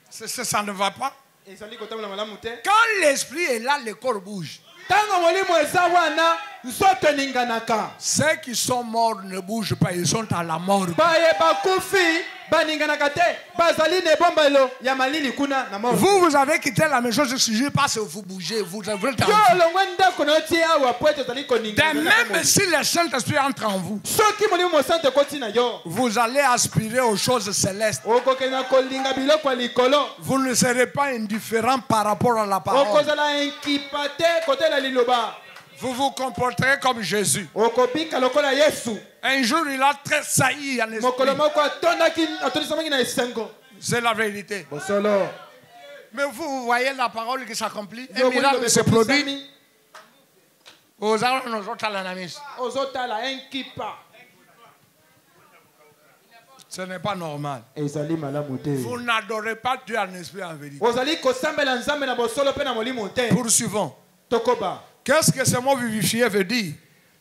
Ça ne va pas. ezali kotambola malamu te Quand l'esprit est là, le corps bouge. ntango molimo eza wana nzoto eninganaka Ceux qui sont morts ne bougent pas, ils sont à la mort. baye bakufi baninganaka te bazali na ebombelo ya malili kuna na mort Vous avez quitté la maison ce sujet parce que vous bougez. Vous êtes yo olongwe ndako na yo tie awa po ete ezali de koningana même si le Saint-Esprit entre en vous, soki molimo mosante ekoti na yo vous allez aspirer aux choses célestes. okokenda kolinga biloko ya likolo Vous ne serez pas indifférent par rapport à la parole. okozala enkipa te kotela liloba Vous vous comporterez comme Jésus. okobika lokola yesu Un jour, il a tressailli en esprit. mokolo moko atondisamaki na esengo C'est la vérité. bosolo Mais vous voyez la parole qui s'accomplit. yo Un miracle se produit. ekokisami, Aux armes, nous autres, à l'anamis. ozotala enkipa Ce n'est pas normal. ezali malamu te Vous n'adorez pas Dieu en esprit en vérité. ozali kosambela nzambe na bosolo mpe na molimo te Poursuivons. tokoba Qu'est-ce que ce mot vivifier veut dire?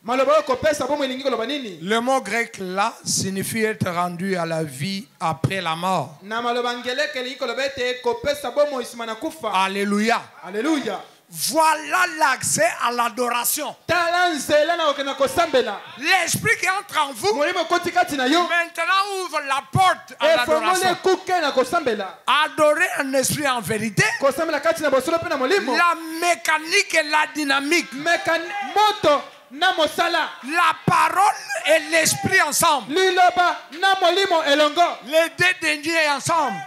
maloba oyo kopesa bomo elingi koloba nini Le mot grec là signifie être rendu à la vie après la mort. na maloba ngeleke elingi koloba ete kopesa bomo nsima na kufa Alléluia. alleluya Voilà l'accès à l'adoration. tala nzela na kokenda kosambela L'esprit qui entre en vous molimo ekoti kati na yo maintenant ouvre la porte à efongoli l'adoration. ekuke na kosambela Adorer un esprit en vérité, kosambela kati na bosolo mpe na molimo la mécanique et la dynamique, moto na mosala la parole et l'esprit ensemble, liloba na molimo elongo les deux derniers ensemble,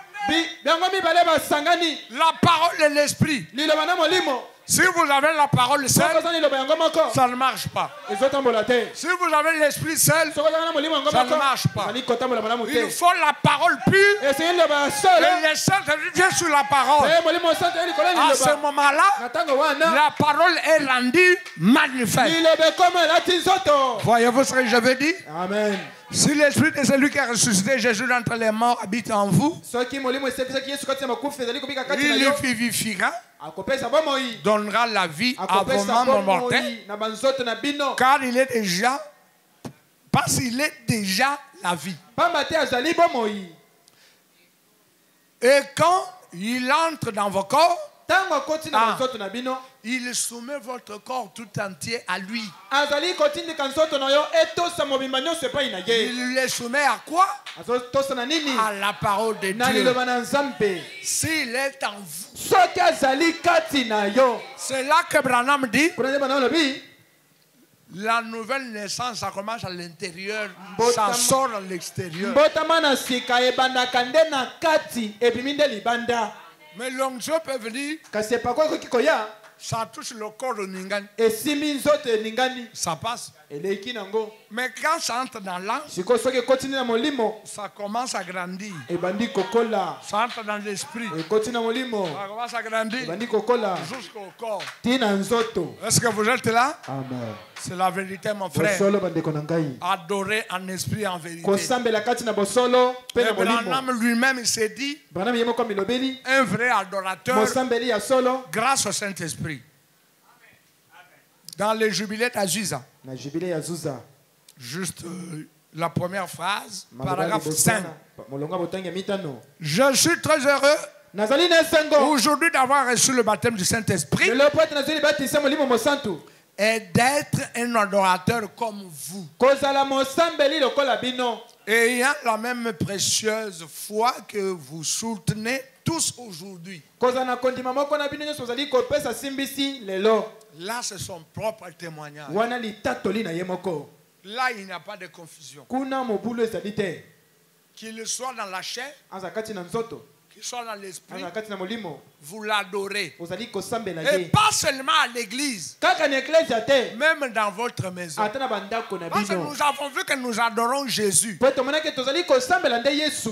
yango mibale basangani la parole et l'esprit. liloba na molimo Si vous avez la parole seule, soki oza na liloba yango moko ça ne marche pas. ezotambola te Si vous avez l'esprit seul, soki ozanga na molimo yango ça ne moko marche pas. ezali kotambola malamu te Il faut la parole pure esengeli liloba ya solo et le Saint-Esprit vient sur la parole. e molimo osante ye likolo ya À ce liloba moment-là, na ntango wana la parole est rendue magnifique. liloba ekoma elati nzoto Voyez-vous ce que je veux dire? amen Si l'esprit de celui qui a ressuscité Jésus d'entre les morts habite en vous, soki molimo esepesaki yesu kati ya makufa ezali kobika kati na il yo vivifiera, akopesa bomoi donnera la vie à vos akopesa membres mortels, bomoi na banzoto na bino car il est déjà, parce qu'il est déjà la vie. pamba te azali bomoi Et quand il entre dans vos corps, ntango akoti na banzoto na bino il soumet votre corps tout entier à lui. azali kotindika nzoto na yo etosa mobimba nyonso epai na ye Il le soumet à quoi? azotosa na nini À la parole de na Dieu. liloba na nzambe S'il est en vous, soki azali kati na yo c'est là que Branham dit, kuna nzemba na olobi la nouvelle naissance, ça commence à l'intérieur, Mbotama- ça sort à l'extérieur. mbotama na sika ebandaka nde na kati ebimi nde libanda Mais l'onction peut venir kasi epako ekoki koya ça touche le corps de Ningani, esimbi nzoto eningani ça passe. eleiki nango Mais quand ça entre dans l'âme, sikoyo soki ekoti na molimo ça commence à grandir. ebandi kokola Ça entre dans l'esprit, ekoti na molimo ça commence à grandir ebandi kokola jusqu'au corps. tina nzoto. Est-ce que vous êtes là? Amen. C'est la vérité, mon frère. Bosolo bandeko na ngai Adorer en esprit, en vérité. kosambela kati na bosolo mpe Et na molimo. Branham lui-même il s'est dit, Branham ye moko amilobeli un vrai adorateur mosambeli ya solo grâce au Saint-Esprit. Dans le jubilé d'Azusa, na jubile ya zuza juste la première phrase, Maloba paragraphe liboso 5. na- molongo ya botangi ya mitano. Je suis très heureux nazali na esengo aujourd'hui d'avoir reçu le baptême du Saint-Esprit lelo po ete nazali batisa molimo mosantu et d'être un adorateur comme vous, kozala mosambeli lokola bino ayant la même précieuse foi que vous soutenez tous aujourd'hui. kozala na kondima moko na bino nyonso ozali kopesa simbisi lelo Là, c'est son propre témoignage. wana litatoli na ye moko Là, il n'y a pas de confusion. kuna mobulu ezali te Qu'il soit dans la chair, aza kati na nzoto qu'il soit dans l'esprit, aza kati na molimo vous l'adorez. ozali kosambela Et ye pas seulement à l'église, kaka na eklezia te même dans votre maison. ata na bandako na Parce que bino nous avons vu que nous adorons Jésus. po tomonaki tozali kosambela nde yesu.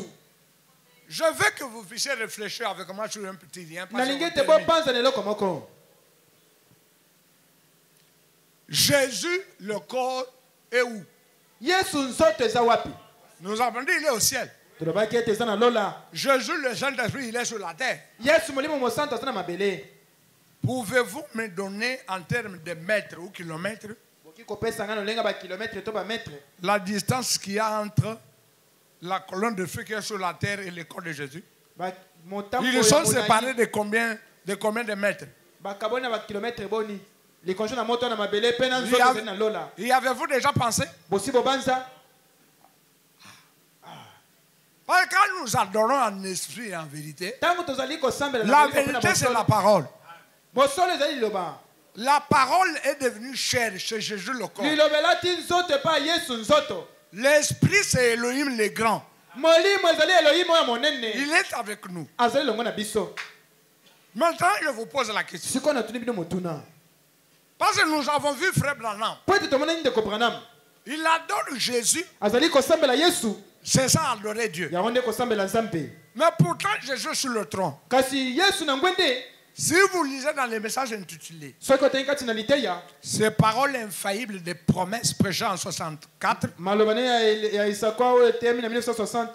Je veux que vous puissiez réfléchir avec moi sur un petit lien. parce nalingi qu'on ete termine. bopanza na eloko moko Jésus, le corps, est où? yesu nzoto eza wapi. Nous avons dit il est au ciel. tolobaki ete eza na lola. Jésus, le Saint-Esprit, il est sur la terre. yesu molimo mosantu aza na mabele. Pouvez-vous me donner en termes de mètres ou kilomètres boki kopesa nga nolenga bakilometre to bametre la distance qu'il y a entre la colonne de feu qui est sur la terre et le corps de Jésus? motambo Ils sont séparés de combien de mètres? bakaboni na bakilometre boni likonjo na moto na mabele mpe na nzoto ezali na lola. Y avez-vous déjà pensé? bosi bobanza Parce que quand nous adorons en esprit et en vérité, ntango tozali kosambela la vérité c'est la parole. bosolo ezali liloba La parole est devenue chère chez Jésus le corps. liloba elati nzoto epa yesu nzoto. L'esprit c'est Elohim le grand. molimo ezali elohim oyo monene Il est avec nous. azali longo na biso. Maintenant, je vous pose la question. sikoyo natuni bino motuna Parce que nous avons vu Frère Branham. po ete tomonani ndeko branam Il adore Jésus. azali kosambela yesu C'est ça, adorer Dieu. yango nde kosambela nzambe. Mais pourtant, Jésus est sur le trône. kasi yesu na ngwende Si vous lisez dans les messages intitulés, soki otangi kati na liteya ces paroles infaillibles des promesses prêchées en 64, maloba ne ya isakwa oyo eteyami na 1960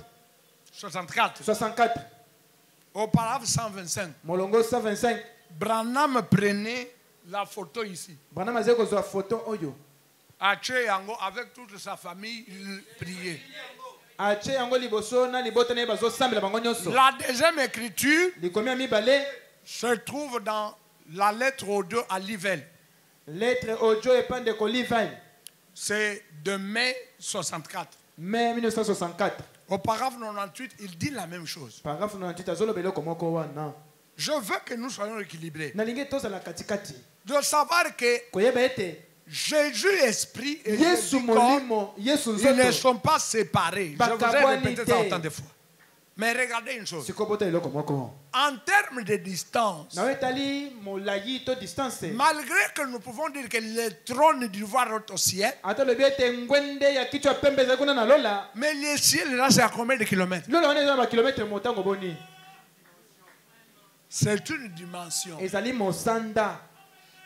64, 64 au paragraphe 125, molongo 125 Branham prenait la photo ici. branam azali kozwa foto oyo Ache Yango, avec toute sa famille, il priait. atie yango liboso na libota na ye bazosambela bango nyonso. La deuxième écriture likomi ya mibale se trouve dans la lettre aux deux à Livelle. lettre ojo epa ndeko livine C'est de mai 64. mai 1964 Au paragraphe 98, il dit la même chose. paragraphe 98 azoloba eloko moko wana. Je veux que nous soyons équilibrés. nalingi tozala katikati De savoir que koyeba ete Jésus esprit et yesu Jésus corps, molimo yesu ils ne nzoto sont pas séparés. Je vous ai répété ça autant de fois. Mais regardez une chose. sikobota eloko moko En termes de distance, na etali molai to distance malgré que nous pouvons dire que le trône d'ivoire est au ciel, ata lobi ete ngwende ya kichwa pembe ezali kuna na lola mais le ciel là c'est à combien de kilomètres? lola wana eza na bakilometre motango boni C'est une dimension. ezali mosanda.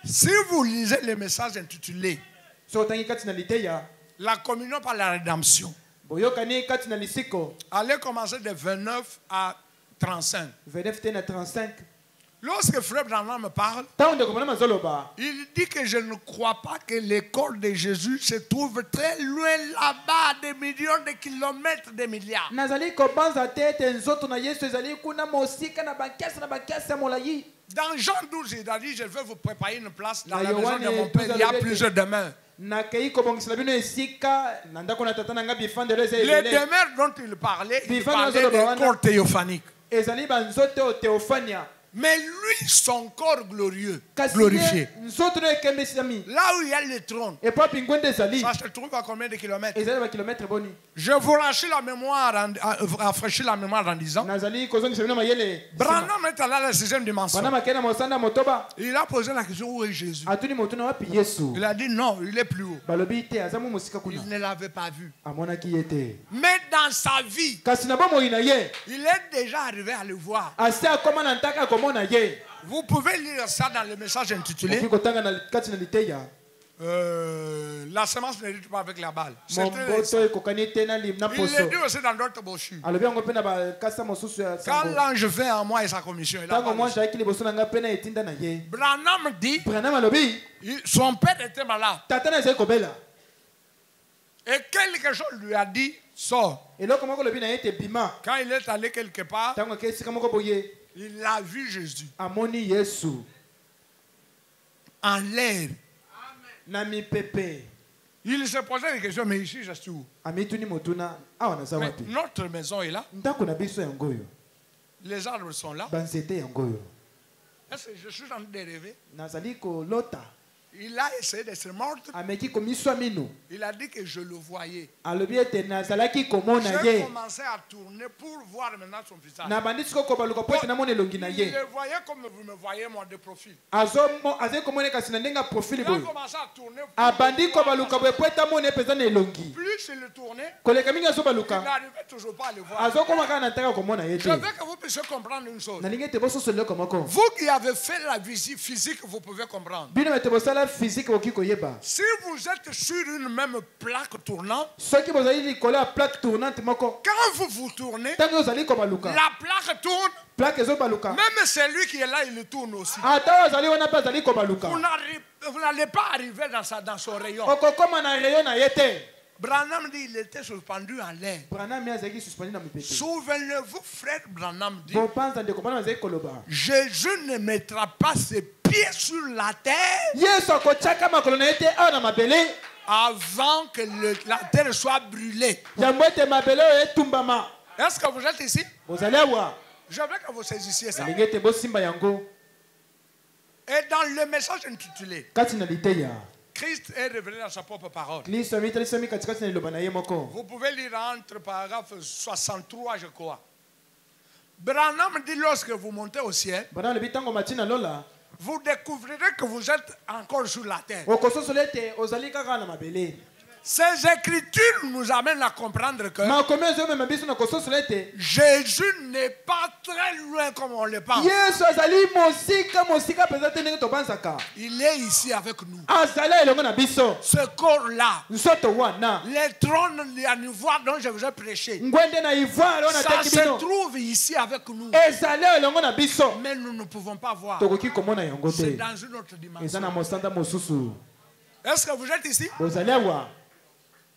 Si vous lisez les messages intitulés so otangi kati na liteya La communion par la rédemption, boyokani kati na lisiko allez commencer de 29 à 35. 29 te na 35 Lorsque Frère Branham me parle, ntango ndeko mwana mazoloba il dit que je ne crois pas que le corps de Jésus se trouve très loin là-bas, des millions de kilomètres, des milliards. nazali kobanza te ete nzoto na yesu ezali kuna mosika na bakiasi ya molai. Dans Jean 12, il a dit, je vais vous préparer une place dans Na la maison Yohane de mon père. Il y a 12, plusieurs demeures. nakei kobongisela bino esika na ndako na tata na nga bifandelo eza Les ebele demeures dont il parlait Bifani de ozoloba wana. corps théophanique. ezali banzoto oyo teofania Mais lui, son corps glorieux, Kasi glorifié. ye nzoto no ekembisami. Là où il y a le trône, Et puis ngwende ezali. ça se trouve à combien de kilomètres? Ezali ba kilomètre boni. Je vous rachis la mémoire, rafraîchis la mémoire en disant, Nazali kozongisa bino mayele. Branham est allé à la 6e dimension. Bana makena mosanda motoba. Il a posé la question, où est Jésus? Atuni motuna wapi Yesu. Il a dit non, il est plus haut. Balobi te azamu mosika Il kuna. ne l'avait pas vu. Amonaki yete. Mais dans sa vie, Kasi na bomoi na ye. il est déjà arrivé à le voir. Ase akoma na ntaka komona ye. Vous pouvez lire ça dans le message intitulé Oki kotanga na kati na liteya. La semence ne lutte pas avec la balle. C'est Mon très boto récent. ekokani te na lim na Il poso. le dit aussi dans d'autres brochures. Alobi yango pe na ba kasa mosusu ya Quand sango. l'ange fait en moi et sa commission, il a Tango pas moi reçu. jaki liboso na nga pe na etinda na ye. Branham dit, Branham alobi son père était malade. tata na ezali kobela. Et quelque chose lui a dit, sors. Eloko moko lobi na ye te bima. Quand il est allé quelque part, Tango ke esika moko boye. il a vu Jésus Amoni Yesu. en l'air. Na mipepe. Il se posait des questions, mais ici, je suis où? Amituni motuna. Awa na Mais wapi. notre maison est là. Ndako na biso yango yo. Les arbres sont là. Banzete yango yo. Est-ce que je suis en train de rêver? Nazali kolota. Il a essayé de se mordre. Ameki komiswa mino. Il a dit que je le voyais. Alobi ete nazalaki komona J'ai ye. commencé à tourner pour voir maintenant son visage. Na bandisi ko baluka po ete namona elongi na Il ye. le voyait comme vous me voyez moi de profil. Azali komona kasi na ndenga profil Il a boye. commencé à tourner. Abandi ko baluka boye po ete amona epeza na elongi. Plus il le tournait, Koleka mingi azo il baluka. n'arrivait toujours pas à le voir. Azokoma kaka na ntaka komona ye Je te. veux que vous puissiez comprendre une chose. Nalingi ete bososo eloko moko. Vous qui avez fait la visite physique, vous pouvez comprendre. Bino ete bosala physique oki koyeba. Si vous êtes sur une même plaque tournante, Soki bozali likolo ya plaque tournante moko. quand vous vous tournez, Tango ozali ko baluka. la plaque tourne. Plaque ezo baluka. Même celui qui est là, il le tourne aussi. Ata ozali wana pe azali ko baluka. Vous n'allez pas arriver dans son rayon. Okokoma na rayon na ye te. Branham dit il était suspendu en l'air. Branham azali suspendu na mipete. Souvenez-vous, frère Branham dit, Bopanza ndeko bana azali koloba. Jésus ne mettra pas ses pieds sur la terre Yesu akotiaka makolo na ye te awa na mabele. avant que la terre soit brûlée. Yango ete mabele oyo etumbama. Est-ce que vous êtes ici? Bozali awa. Je veux que vous saisissiez ça. Nalingi ete bosimba yango. Et dans le message intitulé, Kati na liteya. Christ est revenu dans sa propre parole. Kristo amitalisami katikati na liloba na ye moko. Vous pouvez lire entre paragraphes 63, je crois. Branham dit lorsque vous montez au ciel, Bana alobi ntango mati na lola. vous découvrirez que vous êtes encore sur la terre. Okososola ete ozali kaka na mabele. Ces écritures nous amènent à comprendre que Makomi ezomema biso na kososola ete. Jésus n'est pas très loin comme on le pense. Yesu azali mosika mpenza te ndenge tobanzaka. Il est ici avec nous. Azali elongo na biso. Ce corps-là, Nzoto wana. les trônes en ivoire dont je vous ai prêché, Ngwende na ivoire wana ça teki se bino. trouve ici avec nous. Ezali elongo na biso. Mais nous ne pouvons pas voir. Tokoki komona yango C'est te. dans une autre Eza na dimension. mosanda mosusu. Est-ce que vous êtes ici? Bozali awa.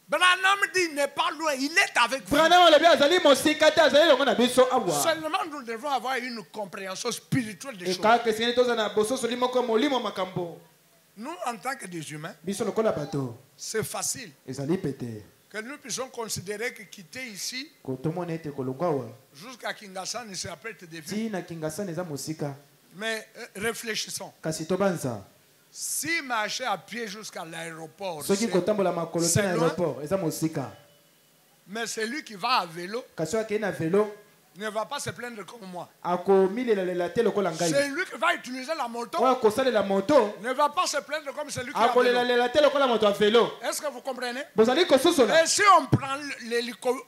Branham dit il n'est pas loin, il est avec vous. Branham alobi azali mosika te azali elongo na biso awa. Seulement nous devons avoir une compréhension spirituelle des choses. Ekaka esengeli toza na bososoli moko molimo makambo. Nous, en tant que des humains, Biso lokola bato. c'est facile Ezali pete. que nous puissions considérer que quitter ici Kotomona ete kolongwa awa. jusqu'à Kinshasa ne sera pas être défi. Ti na Kingasana eza mosika. Mais réfléchissons. Kasi tobanza. Si marcher à pied jusqu'à l'aéroport, Soki kotambola makolo te c'est na loin. aéroport eza mosika. Mais celui qui va à vélo Kasi akei na vélo ne va pas se plaindre comme moi. akomilelela te lokola ngai. Celui qui va utiliser la moto Oyo akosalela moto ne va pas se plaindre comme celui qui va à vélo. akolelalela te lokola moto ya vélo. Est-ce que vous comprenez? Bozali kososola. Et si on prend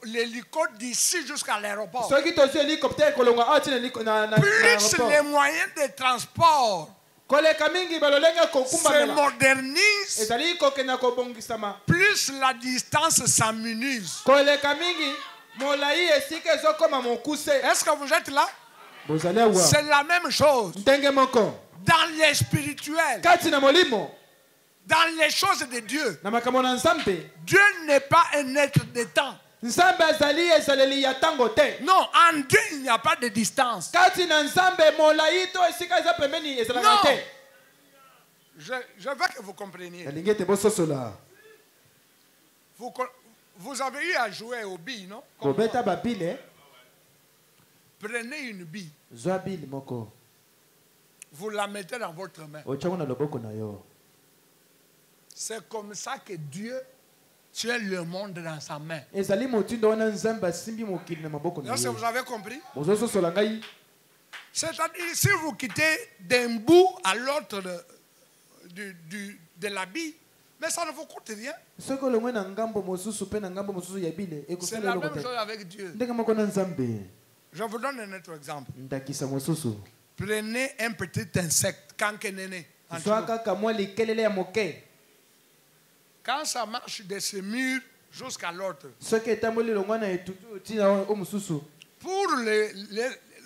l'hélico d'ici jusqu'à l'aéroport, Soki tosi hélicoptère kolongwa awa ti na plus aéroport. les moyens de transport Koleka mingi balolenga se kokumbamela. modernisent, Ezali kokenda kobongisama. plus la distance s'amenuise. Koleka mingi molai esika ezokoma mokuse. Est-ce que vous êtes là? Bozali awa. C'est la même chose Ndenge moko. dans les spirituels, Kati na molimo. dans les choses de Dieu. Na makambo na nzambe. Dieu n'est pas un être de temps. Nzambe azali ezaleli ya tango te. Non, en Dieu, il n'y a pas de distance. Kati na nzambe molai to esika eza pembeni ezalaka Non. te. Je veux que vous compreniez. Nalingi ete bososola. Vous avez eu à jouer aux billes, non? Comme Kobeta moi. babile. Prenez une bille. Zwa bile moko. vous la mettez dans votre main. C'est comme ça que Dieu tient le monde dans sa main. Est-ce que vous avez compris? C'est-à-dire, si vous quittez d'un bout à l'autre de l'habit, mais ça ne vous coûte rien. C'est la même chose avec Dieu. Je vous donne un autre exemple. Prenez un petit insecte, cankenéné. Quand ça marche de ce mur jusqu'à l'autre, pour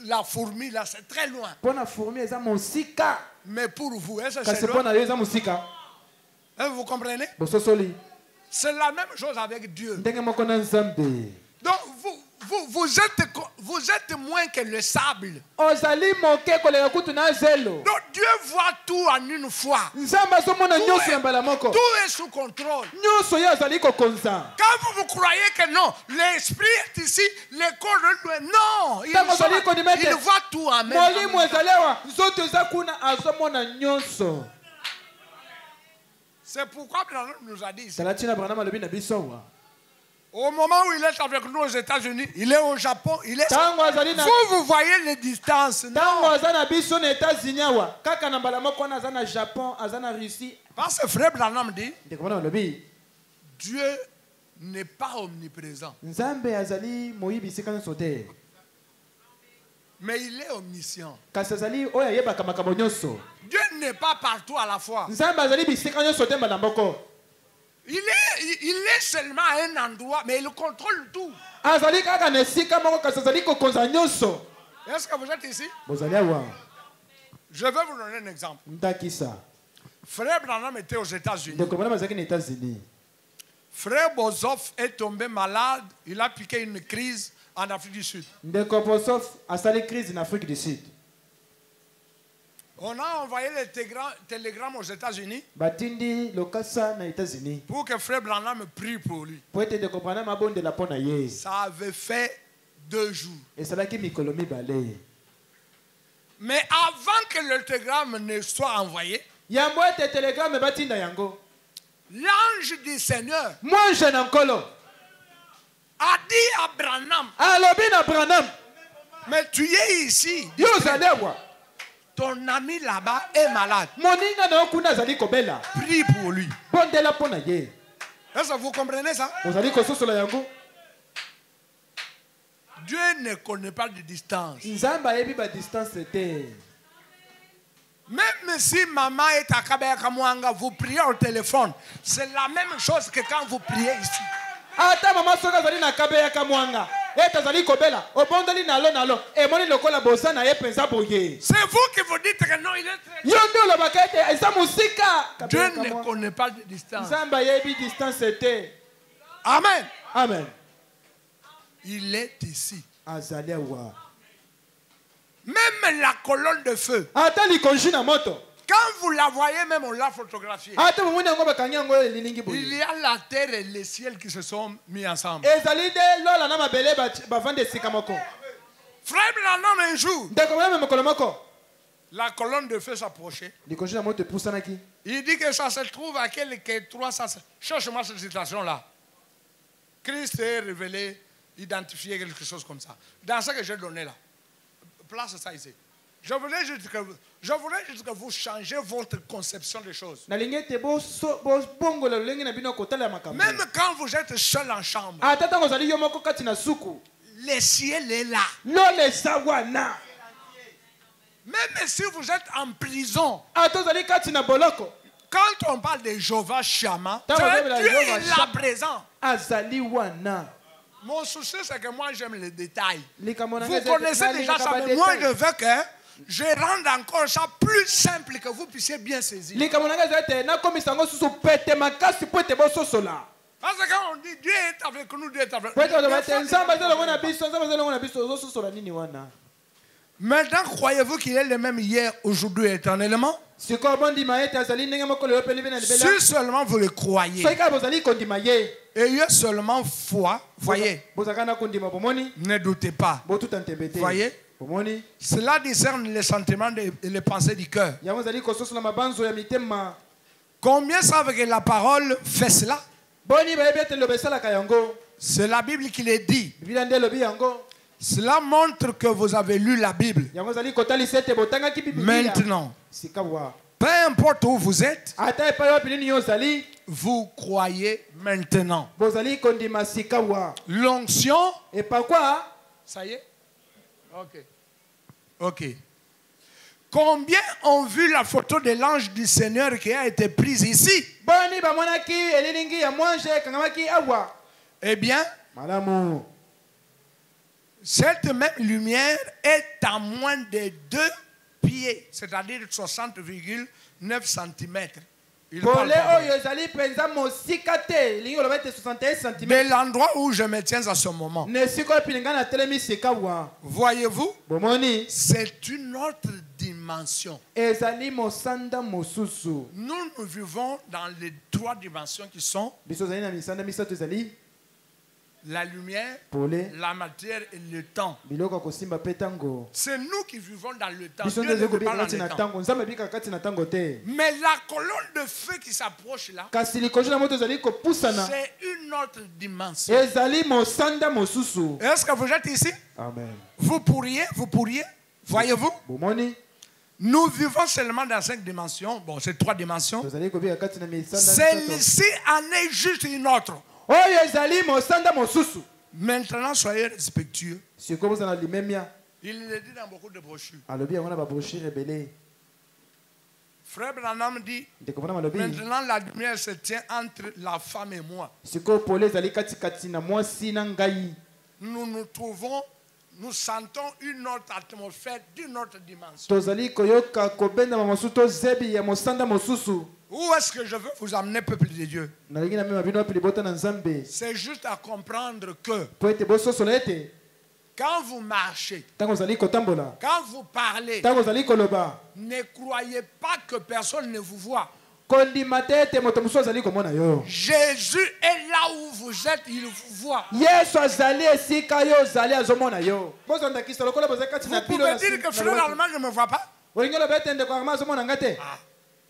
la fourmi, là, c'est très loin. Mais pour vous, c'est loin. Vous comprenez? C'est la même chose avec Dieu. Donc, vous êtes moins que le sable. Donc, Dieu voit tout en une fois. Tout est sous contrôle. Quand vous croyez que non, l'esprit est ici, le corps est loin. Non, il voit tout en même temps. C'est pourquoi Branham nous a dit ici. Au moment où il est avec nous aux États-Unis, il est au Japon, il est. Vous voyez les distances. Non. Parce que frère Branham dit, Dieu n'est pas omniprésent. Mais il est omniscient. Dieu n'est pas partout à la fois. Il est seulement à un endroit, mais il contrôle tout. Est-ce que vous êtes ici? Je vais vous donner un exemple. Frère Branham était aux États-Unis. Frère Bozoff est tombé malade. Il a piqué une crise en Afrique du Sud. On a envoyé les télégrammes aux États-Unis pour que frère Branham prie pour lui. Ça avait fait 2 jours. Mais avant que le télégramme ne soit envoyé, l'ange du Seigneur a dit à Branham, mais tu es ici. Ton ami là-bas est malade. Prie pour lui. Est-ce que vous comprenez ça? Dieu ne connaît pas de distance. Même si maman est à Kabeyakamwanga, vous priez au téléphone. C'est la même chose que quand vous priez ici. C'est vous qui vous dites que non, il est très... Dieu ne connaît pas de distance. Amen. Amen. Il est ici. Même la colonne de feu. Quand vous la voyez, même on l'a photographiée. Il y a la terre et le ciel qui se sont mis ensemble. Frère Branham, un jour, la colonne de feu s'approchait. Il dit que ça se trouve à quelques 300. Cherche-moi cette citation-là. Christ est révélé, identifié, quelque chose comme ça. Dans ce que j'ai donné là. Place ça ici. Je voulais juste que vous changez votre conception des choses. Même quand vous êtes seul en chambre, le ciel est là. Même si vous êtes en prison, quand on parle de Jéhovah Shammah, Dieu est là présent. Mon souci, c'est que moi, j'aime les détails. Vous connaissez déjà ça, mais moi, je veux que je rende encore ça plus simple que vous puissiez bien saisir. Parce que quand on dit Dieu est avec nous, Dieu est avec nous. Maintenant, croyez-vous qu'il est le même hier, aujourd'hui et éternellement? Si seulement vous le croyez, ayez seulement foi, voyez, ne doutez pas. Voyez, Omoni. Cela discerne les sentiments et les pensées du cœur. Yango zali kososola mabanzo ya mitema. Combien savent que la parole fait cela? Boni ba yebete lobesala ka yango. C'est la Bible qui le dit. Biblia nde lobi yango. Cela montre que vous avez lu la Bible. Yango zali kotali sete botanga ki Biblia. Maintenant, Sikawa. peu importe où vous êtes, Ata epa yo pilini yo zali. vous croyez maintenant. Bozali kondima sikawa. L'onction, Et pas quoi? ça y est? Ok. Ok. Combien ont vu la photo de l'ange du Seigneur qui a été prise ici? Boni ba monaki elilingi ya mwanje kangamaki awa. Eh bien, Malamu. cette même lumière est à moins de 2 pieds, c'est-à-dire 60,9 cm. Bole oyo ezali penza mosika te. Lingi olobete 61 cm. De l'endroit où je me tiens à ce moment. Ne siko pilinga na telemi sikawa. Voyez-vous, Bomoni. c'est une autre dimension. Ezali mosanda mosusu. Nous vivons dans les 3 dimensions qui sont Biso zali na misanda misato ezali. la lumière, Pole. la matière et le temps. Biloko kosimba petango. C'est nous qui vivons dans le temps. Biso Dieu ne ndezo vit pas kobika dans kati na le temps. tango. Nzambe bika kati na tango te. Mais la colonne de feu qui s'approche là, Kasi likojo na moto ezali kopusana. c'est une autre dimension. Ezali mosanda mosusu. Est-ce que vous êtes ici? Amen. Vous pourriez, voyez-vous? Bomoni. Nous vivons seulement dans 5 dimensions. Bon, c'est 3 dimensions. Tozali kobika kati na misanda misato. Celle-ci en est juste une autre. Oyo ezali mosanda mosusu. Maintenant, soyez respectueux. Sikobo za na limemia. Il le dit dans beaucoup de brochures. Alobi yango na ba brochure ebele. Frère Branham dit, Ndeko bona malobi. maintenant la lumière se tient entre la femme et moi. Siko pole ezali kati kati na mwasi na ngai. Nous sentons une autre atmosphère d'une autre dimension. Tozali koyoka kobenda mamasu to zebi ya mosanda mosusu. Où est-ce que je veux vous amener, peuple de Dieu? Nalingi na mema bino apili bota na Nzambe. C'est juste à comprendre que Po ete bososola ete. quand vous marchez, Tango zali kotambola. quand vous parlez, Tango zali koloba. ne croyez pas que personne ne vous voit. Kondima te ete moto mosusu azali komona yo. Jésus est là où vous êtes, il vous voit. Yesu azali esika yo ozali azomona yo. Bozonda kisa lokola bozali kati na Vous pilo pouvez na dire que frère allemand ne me voit pas? Olingi loba ete ndeko arma azomona nga te.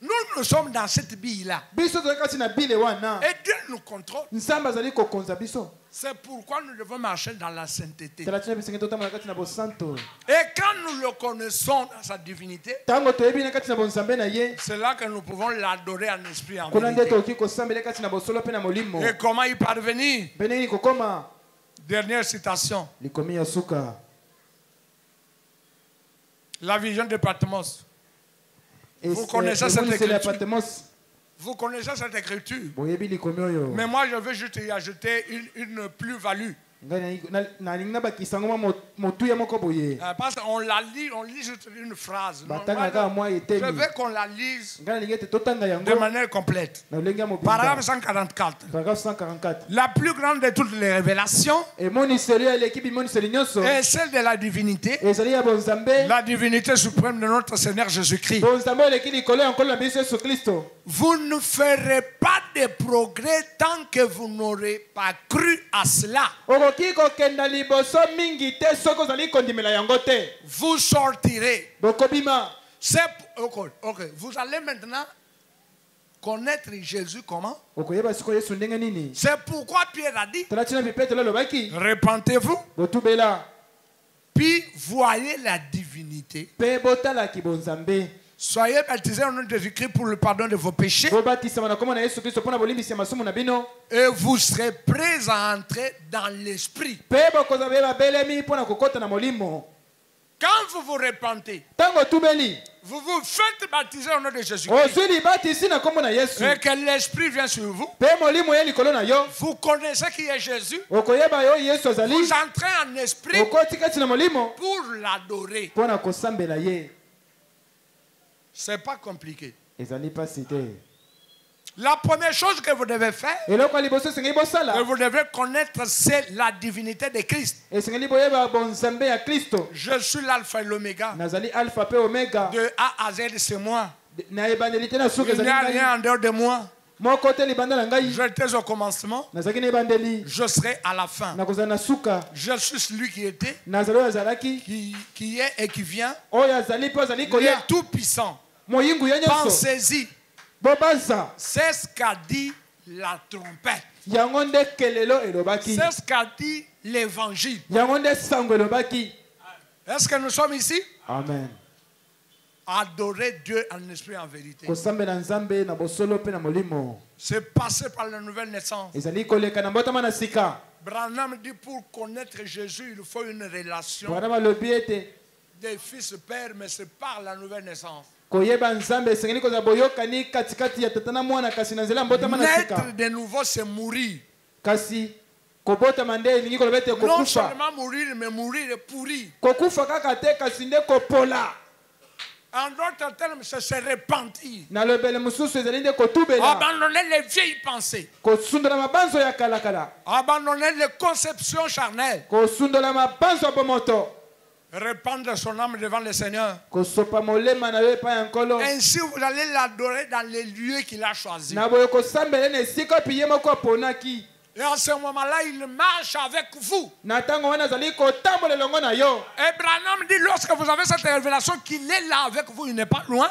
Nous sommes dans cette bille-là. Biso tozali kati na bile wana. Et Dieu nous contrôle. Nzambe azali kokonza biso. C'est pourquoi nous devons marcher dans la sainteté. Tala tina bisengi totambola kati na bosanto. Et quand nous le connaissons dans sa divinité, Tango toyebi na kati na bonzambe na ye. c'est là que nous pouvons l'adorer en esprit et en Kuna nde vérité. toki kosambela kati na bosolo pe na molimo. Et comment y parvenir? Beneni kokoma. Dernière citation. Likomi ya suka. La vision de Patmos. Vous Et connaissez cette c'est la écriture. Patmos. Vous connaissez cette écriture. Boyebi likomi oyo. Mais moi, je veux juste y ajouter une plus-value. Ngai na linga bakisango motuya moko boye. Parce qu'on on lit juste une phrase. Non, Batanga ka moi je etemi. veux qu'on la lise Ngai na linga te totanga yango. de manière complète. Na lenga mo Paragraphe 144. Paragraphe 144. La plus grande de toutes les révélations Et moni seri ya l'équipe moni seri nyonso. est celle de la divinité. Ezali ya bonzambe. La divinité suprême de notre Seigneur Jésus-Christ. Bonzambe l'équipe likolo encore na biso Yesu Kristo. Vous ne ferez pas de progrès tant que vous n'aurez pas cru à cela. Okoki kokenda liboso mingi te soko zali kondimela yango te. Vous sortirez. Bokobima. Ok. Vous allez maintenant connaître Jésus comment? Okoyeba siko Yesu ndenge nini? C'est pourquoi Pierre a dit, Tala tina pipete lo lobaki. repentez-vous, Botubela. puis voyez la divinité. Pe botala ki bonzambe. Soyez baptisés au nom de Jésus-Christ pour le pardon de vos péchés. Bobatisama na komona Yesu Kristo pona bolimbisi ya masumu na bino. Et vous serez prêts à entrer dans l'esprit. Pe bokoza beba belemi pona kokota na molimo. Quand vous vous repentez, Tango tubeli. vous vous faites baptiser au nom de Jésus-Christ. Ozuli batisi na komona Yesu. Et que l'esprit vient sur vous. Pe molimo ye likolo na yo. Vous connaissez qui est Jésus. Okoyeba yo Yesu azali. Vous entrez en esprit Okoti kati na molimo. pour l'adorer. Pona kosambela ye. C'est pas compliqué. Ezali pasi te. La première chose que vous devez faire, Eloko liboso sengi que bosala. vous devez connaître, c'est la divinité de Christ. Esengeli boyeba bonzambe ya Kristo. Je suis l'alpha et l'oméga. Nazali alpha pe omega. De A à Z, c'est moi. Na ebandeli te na suka Il n'y a ezali rien en dehors de moi. J'étais au commencement, je serai à la fin. Je suis celui qui était, qui est et qui vient. Il est tout puissant. Pensez-y. C'est ce qu'a dit la trompette. C'est ce qu'a dit l'évangile. Est-ce que nous sommes ici? Amen. Adorer Dieu en esprit et en vérité. C'est passer par la nouvelle naissance. Branham dit pour connaître Jésus, il faut une relation des fils pères, mais c'est par la nouvelle naissance. Naître de nouveau, c'est mourir. Non seulement mourir, mais mourir et pourrir. En d'autres termes, c'est se repentir. Abandonner les vieilles pensées. Abandonner les conceptions charnelles. Répandre son âme devant le Seigneur. Ainsi, vous allez l'adorer dans les lieux qu'il a choisis. Et en ce moment-là, il marche avec vous. Et Branham dit, lorsque vous avez cette révélation qu'il est là avec vous, il n'est pas loin.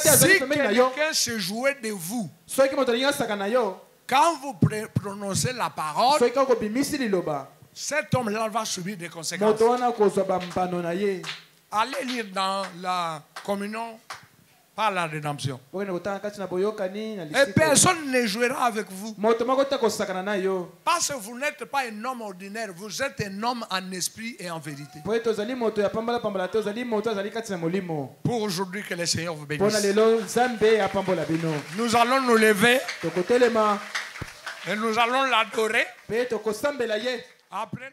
Si quelqu'un se jouait de vous, quand vous prononcez la parole, cet homme-là va subir des conséquences. Allez lire dans la communion par la rédemption. Et personne ne jouera avec vous. Parce que vous n'êtes pas un homme ordinaire, vous êtes un homme en esprit et en vérité. Pour aujourd'hui, que le Seigneur vous bénisse. Nous allons nous lever et nous allons l'adorer. Après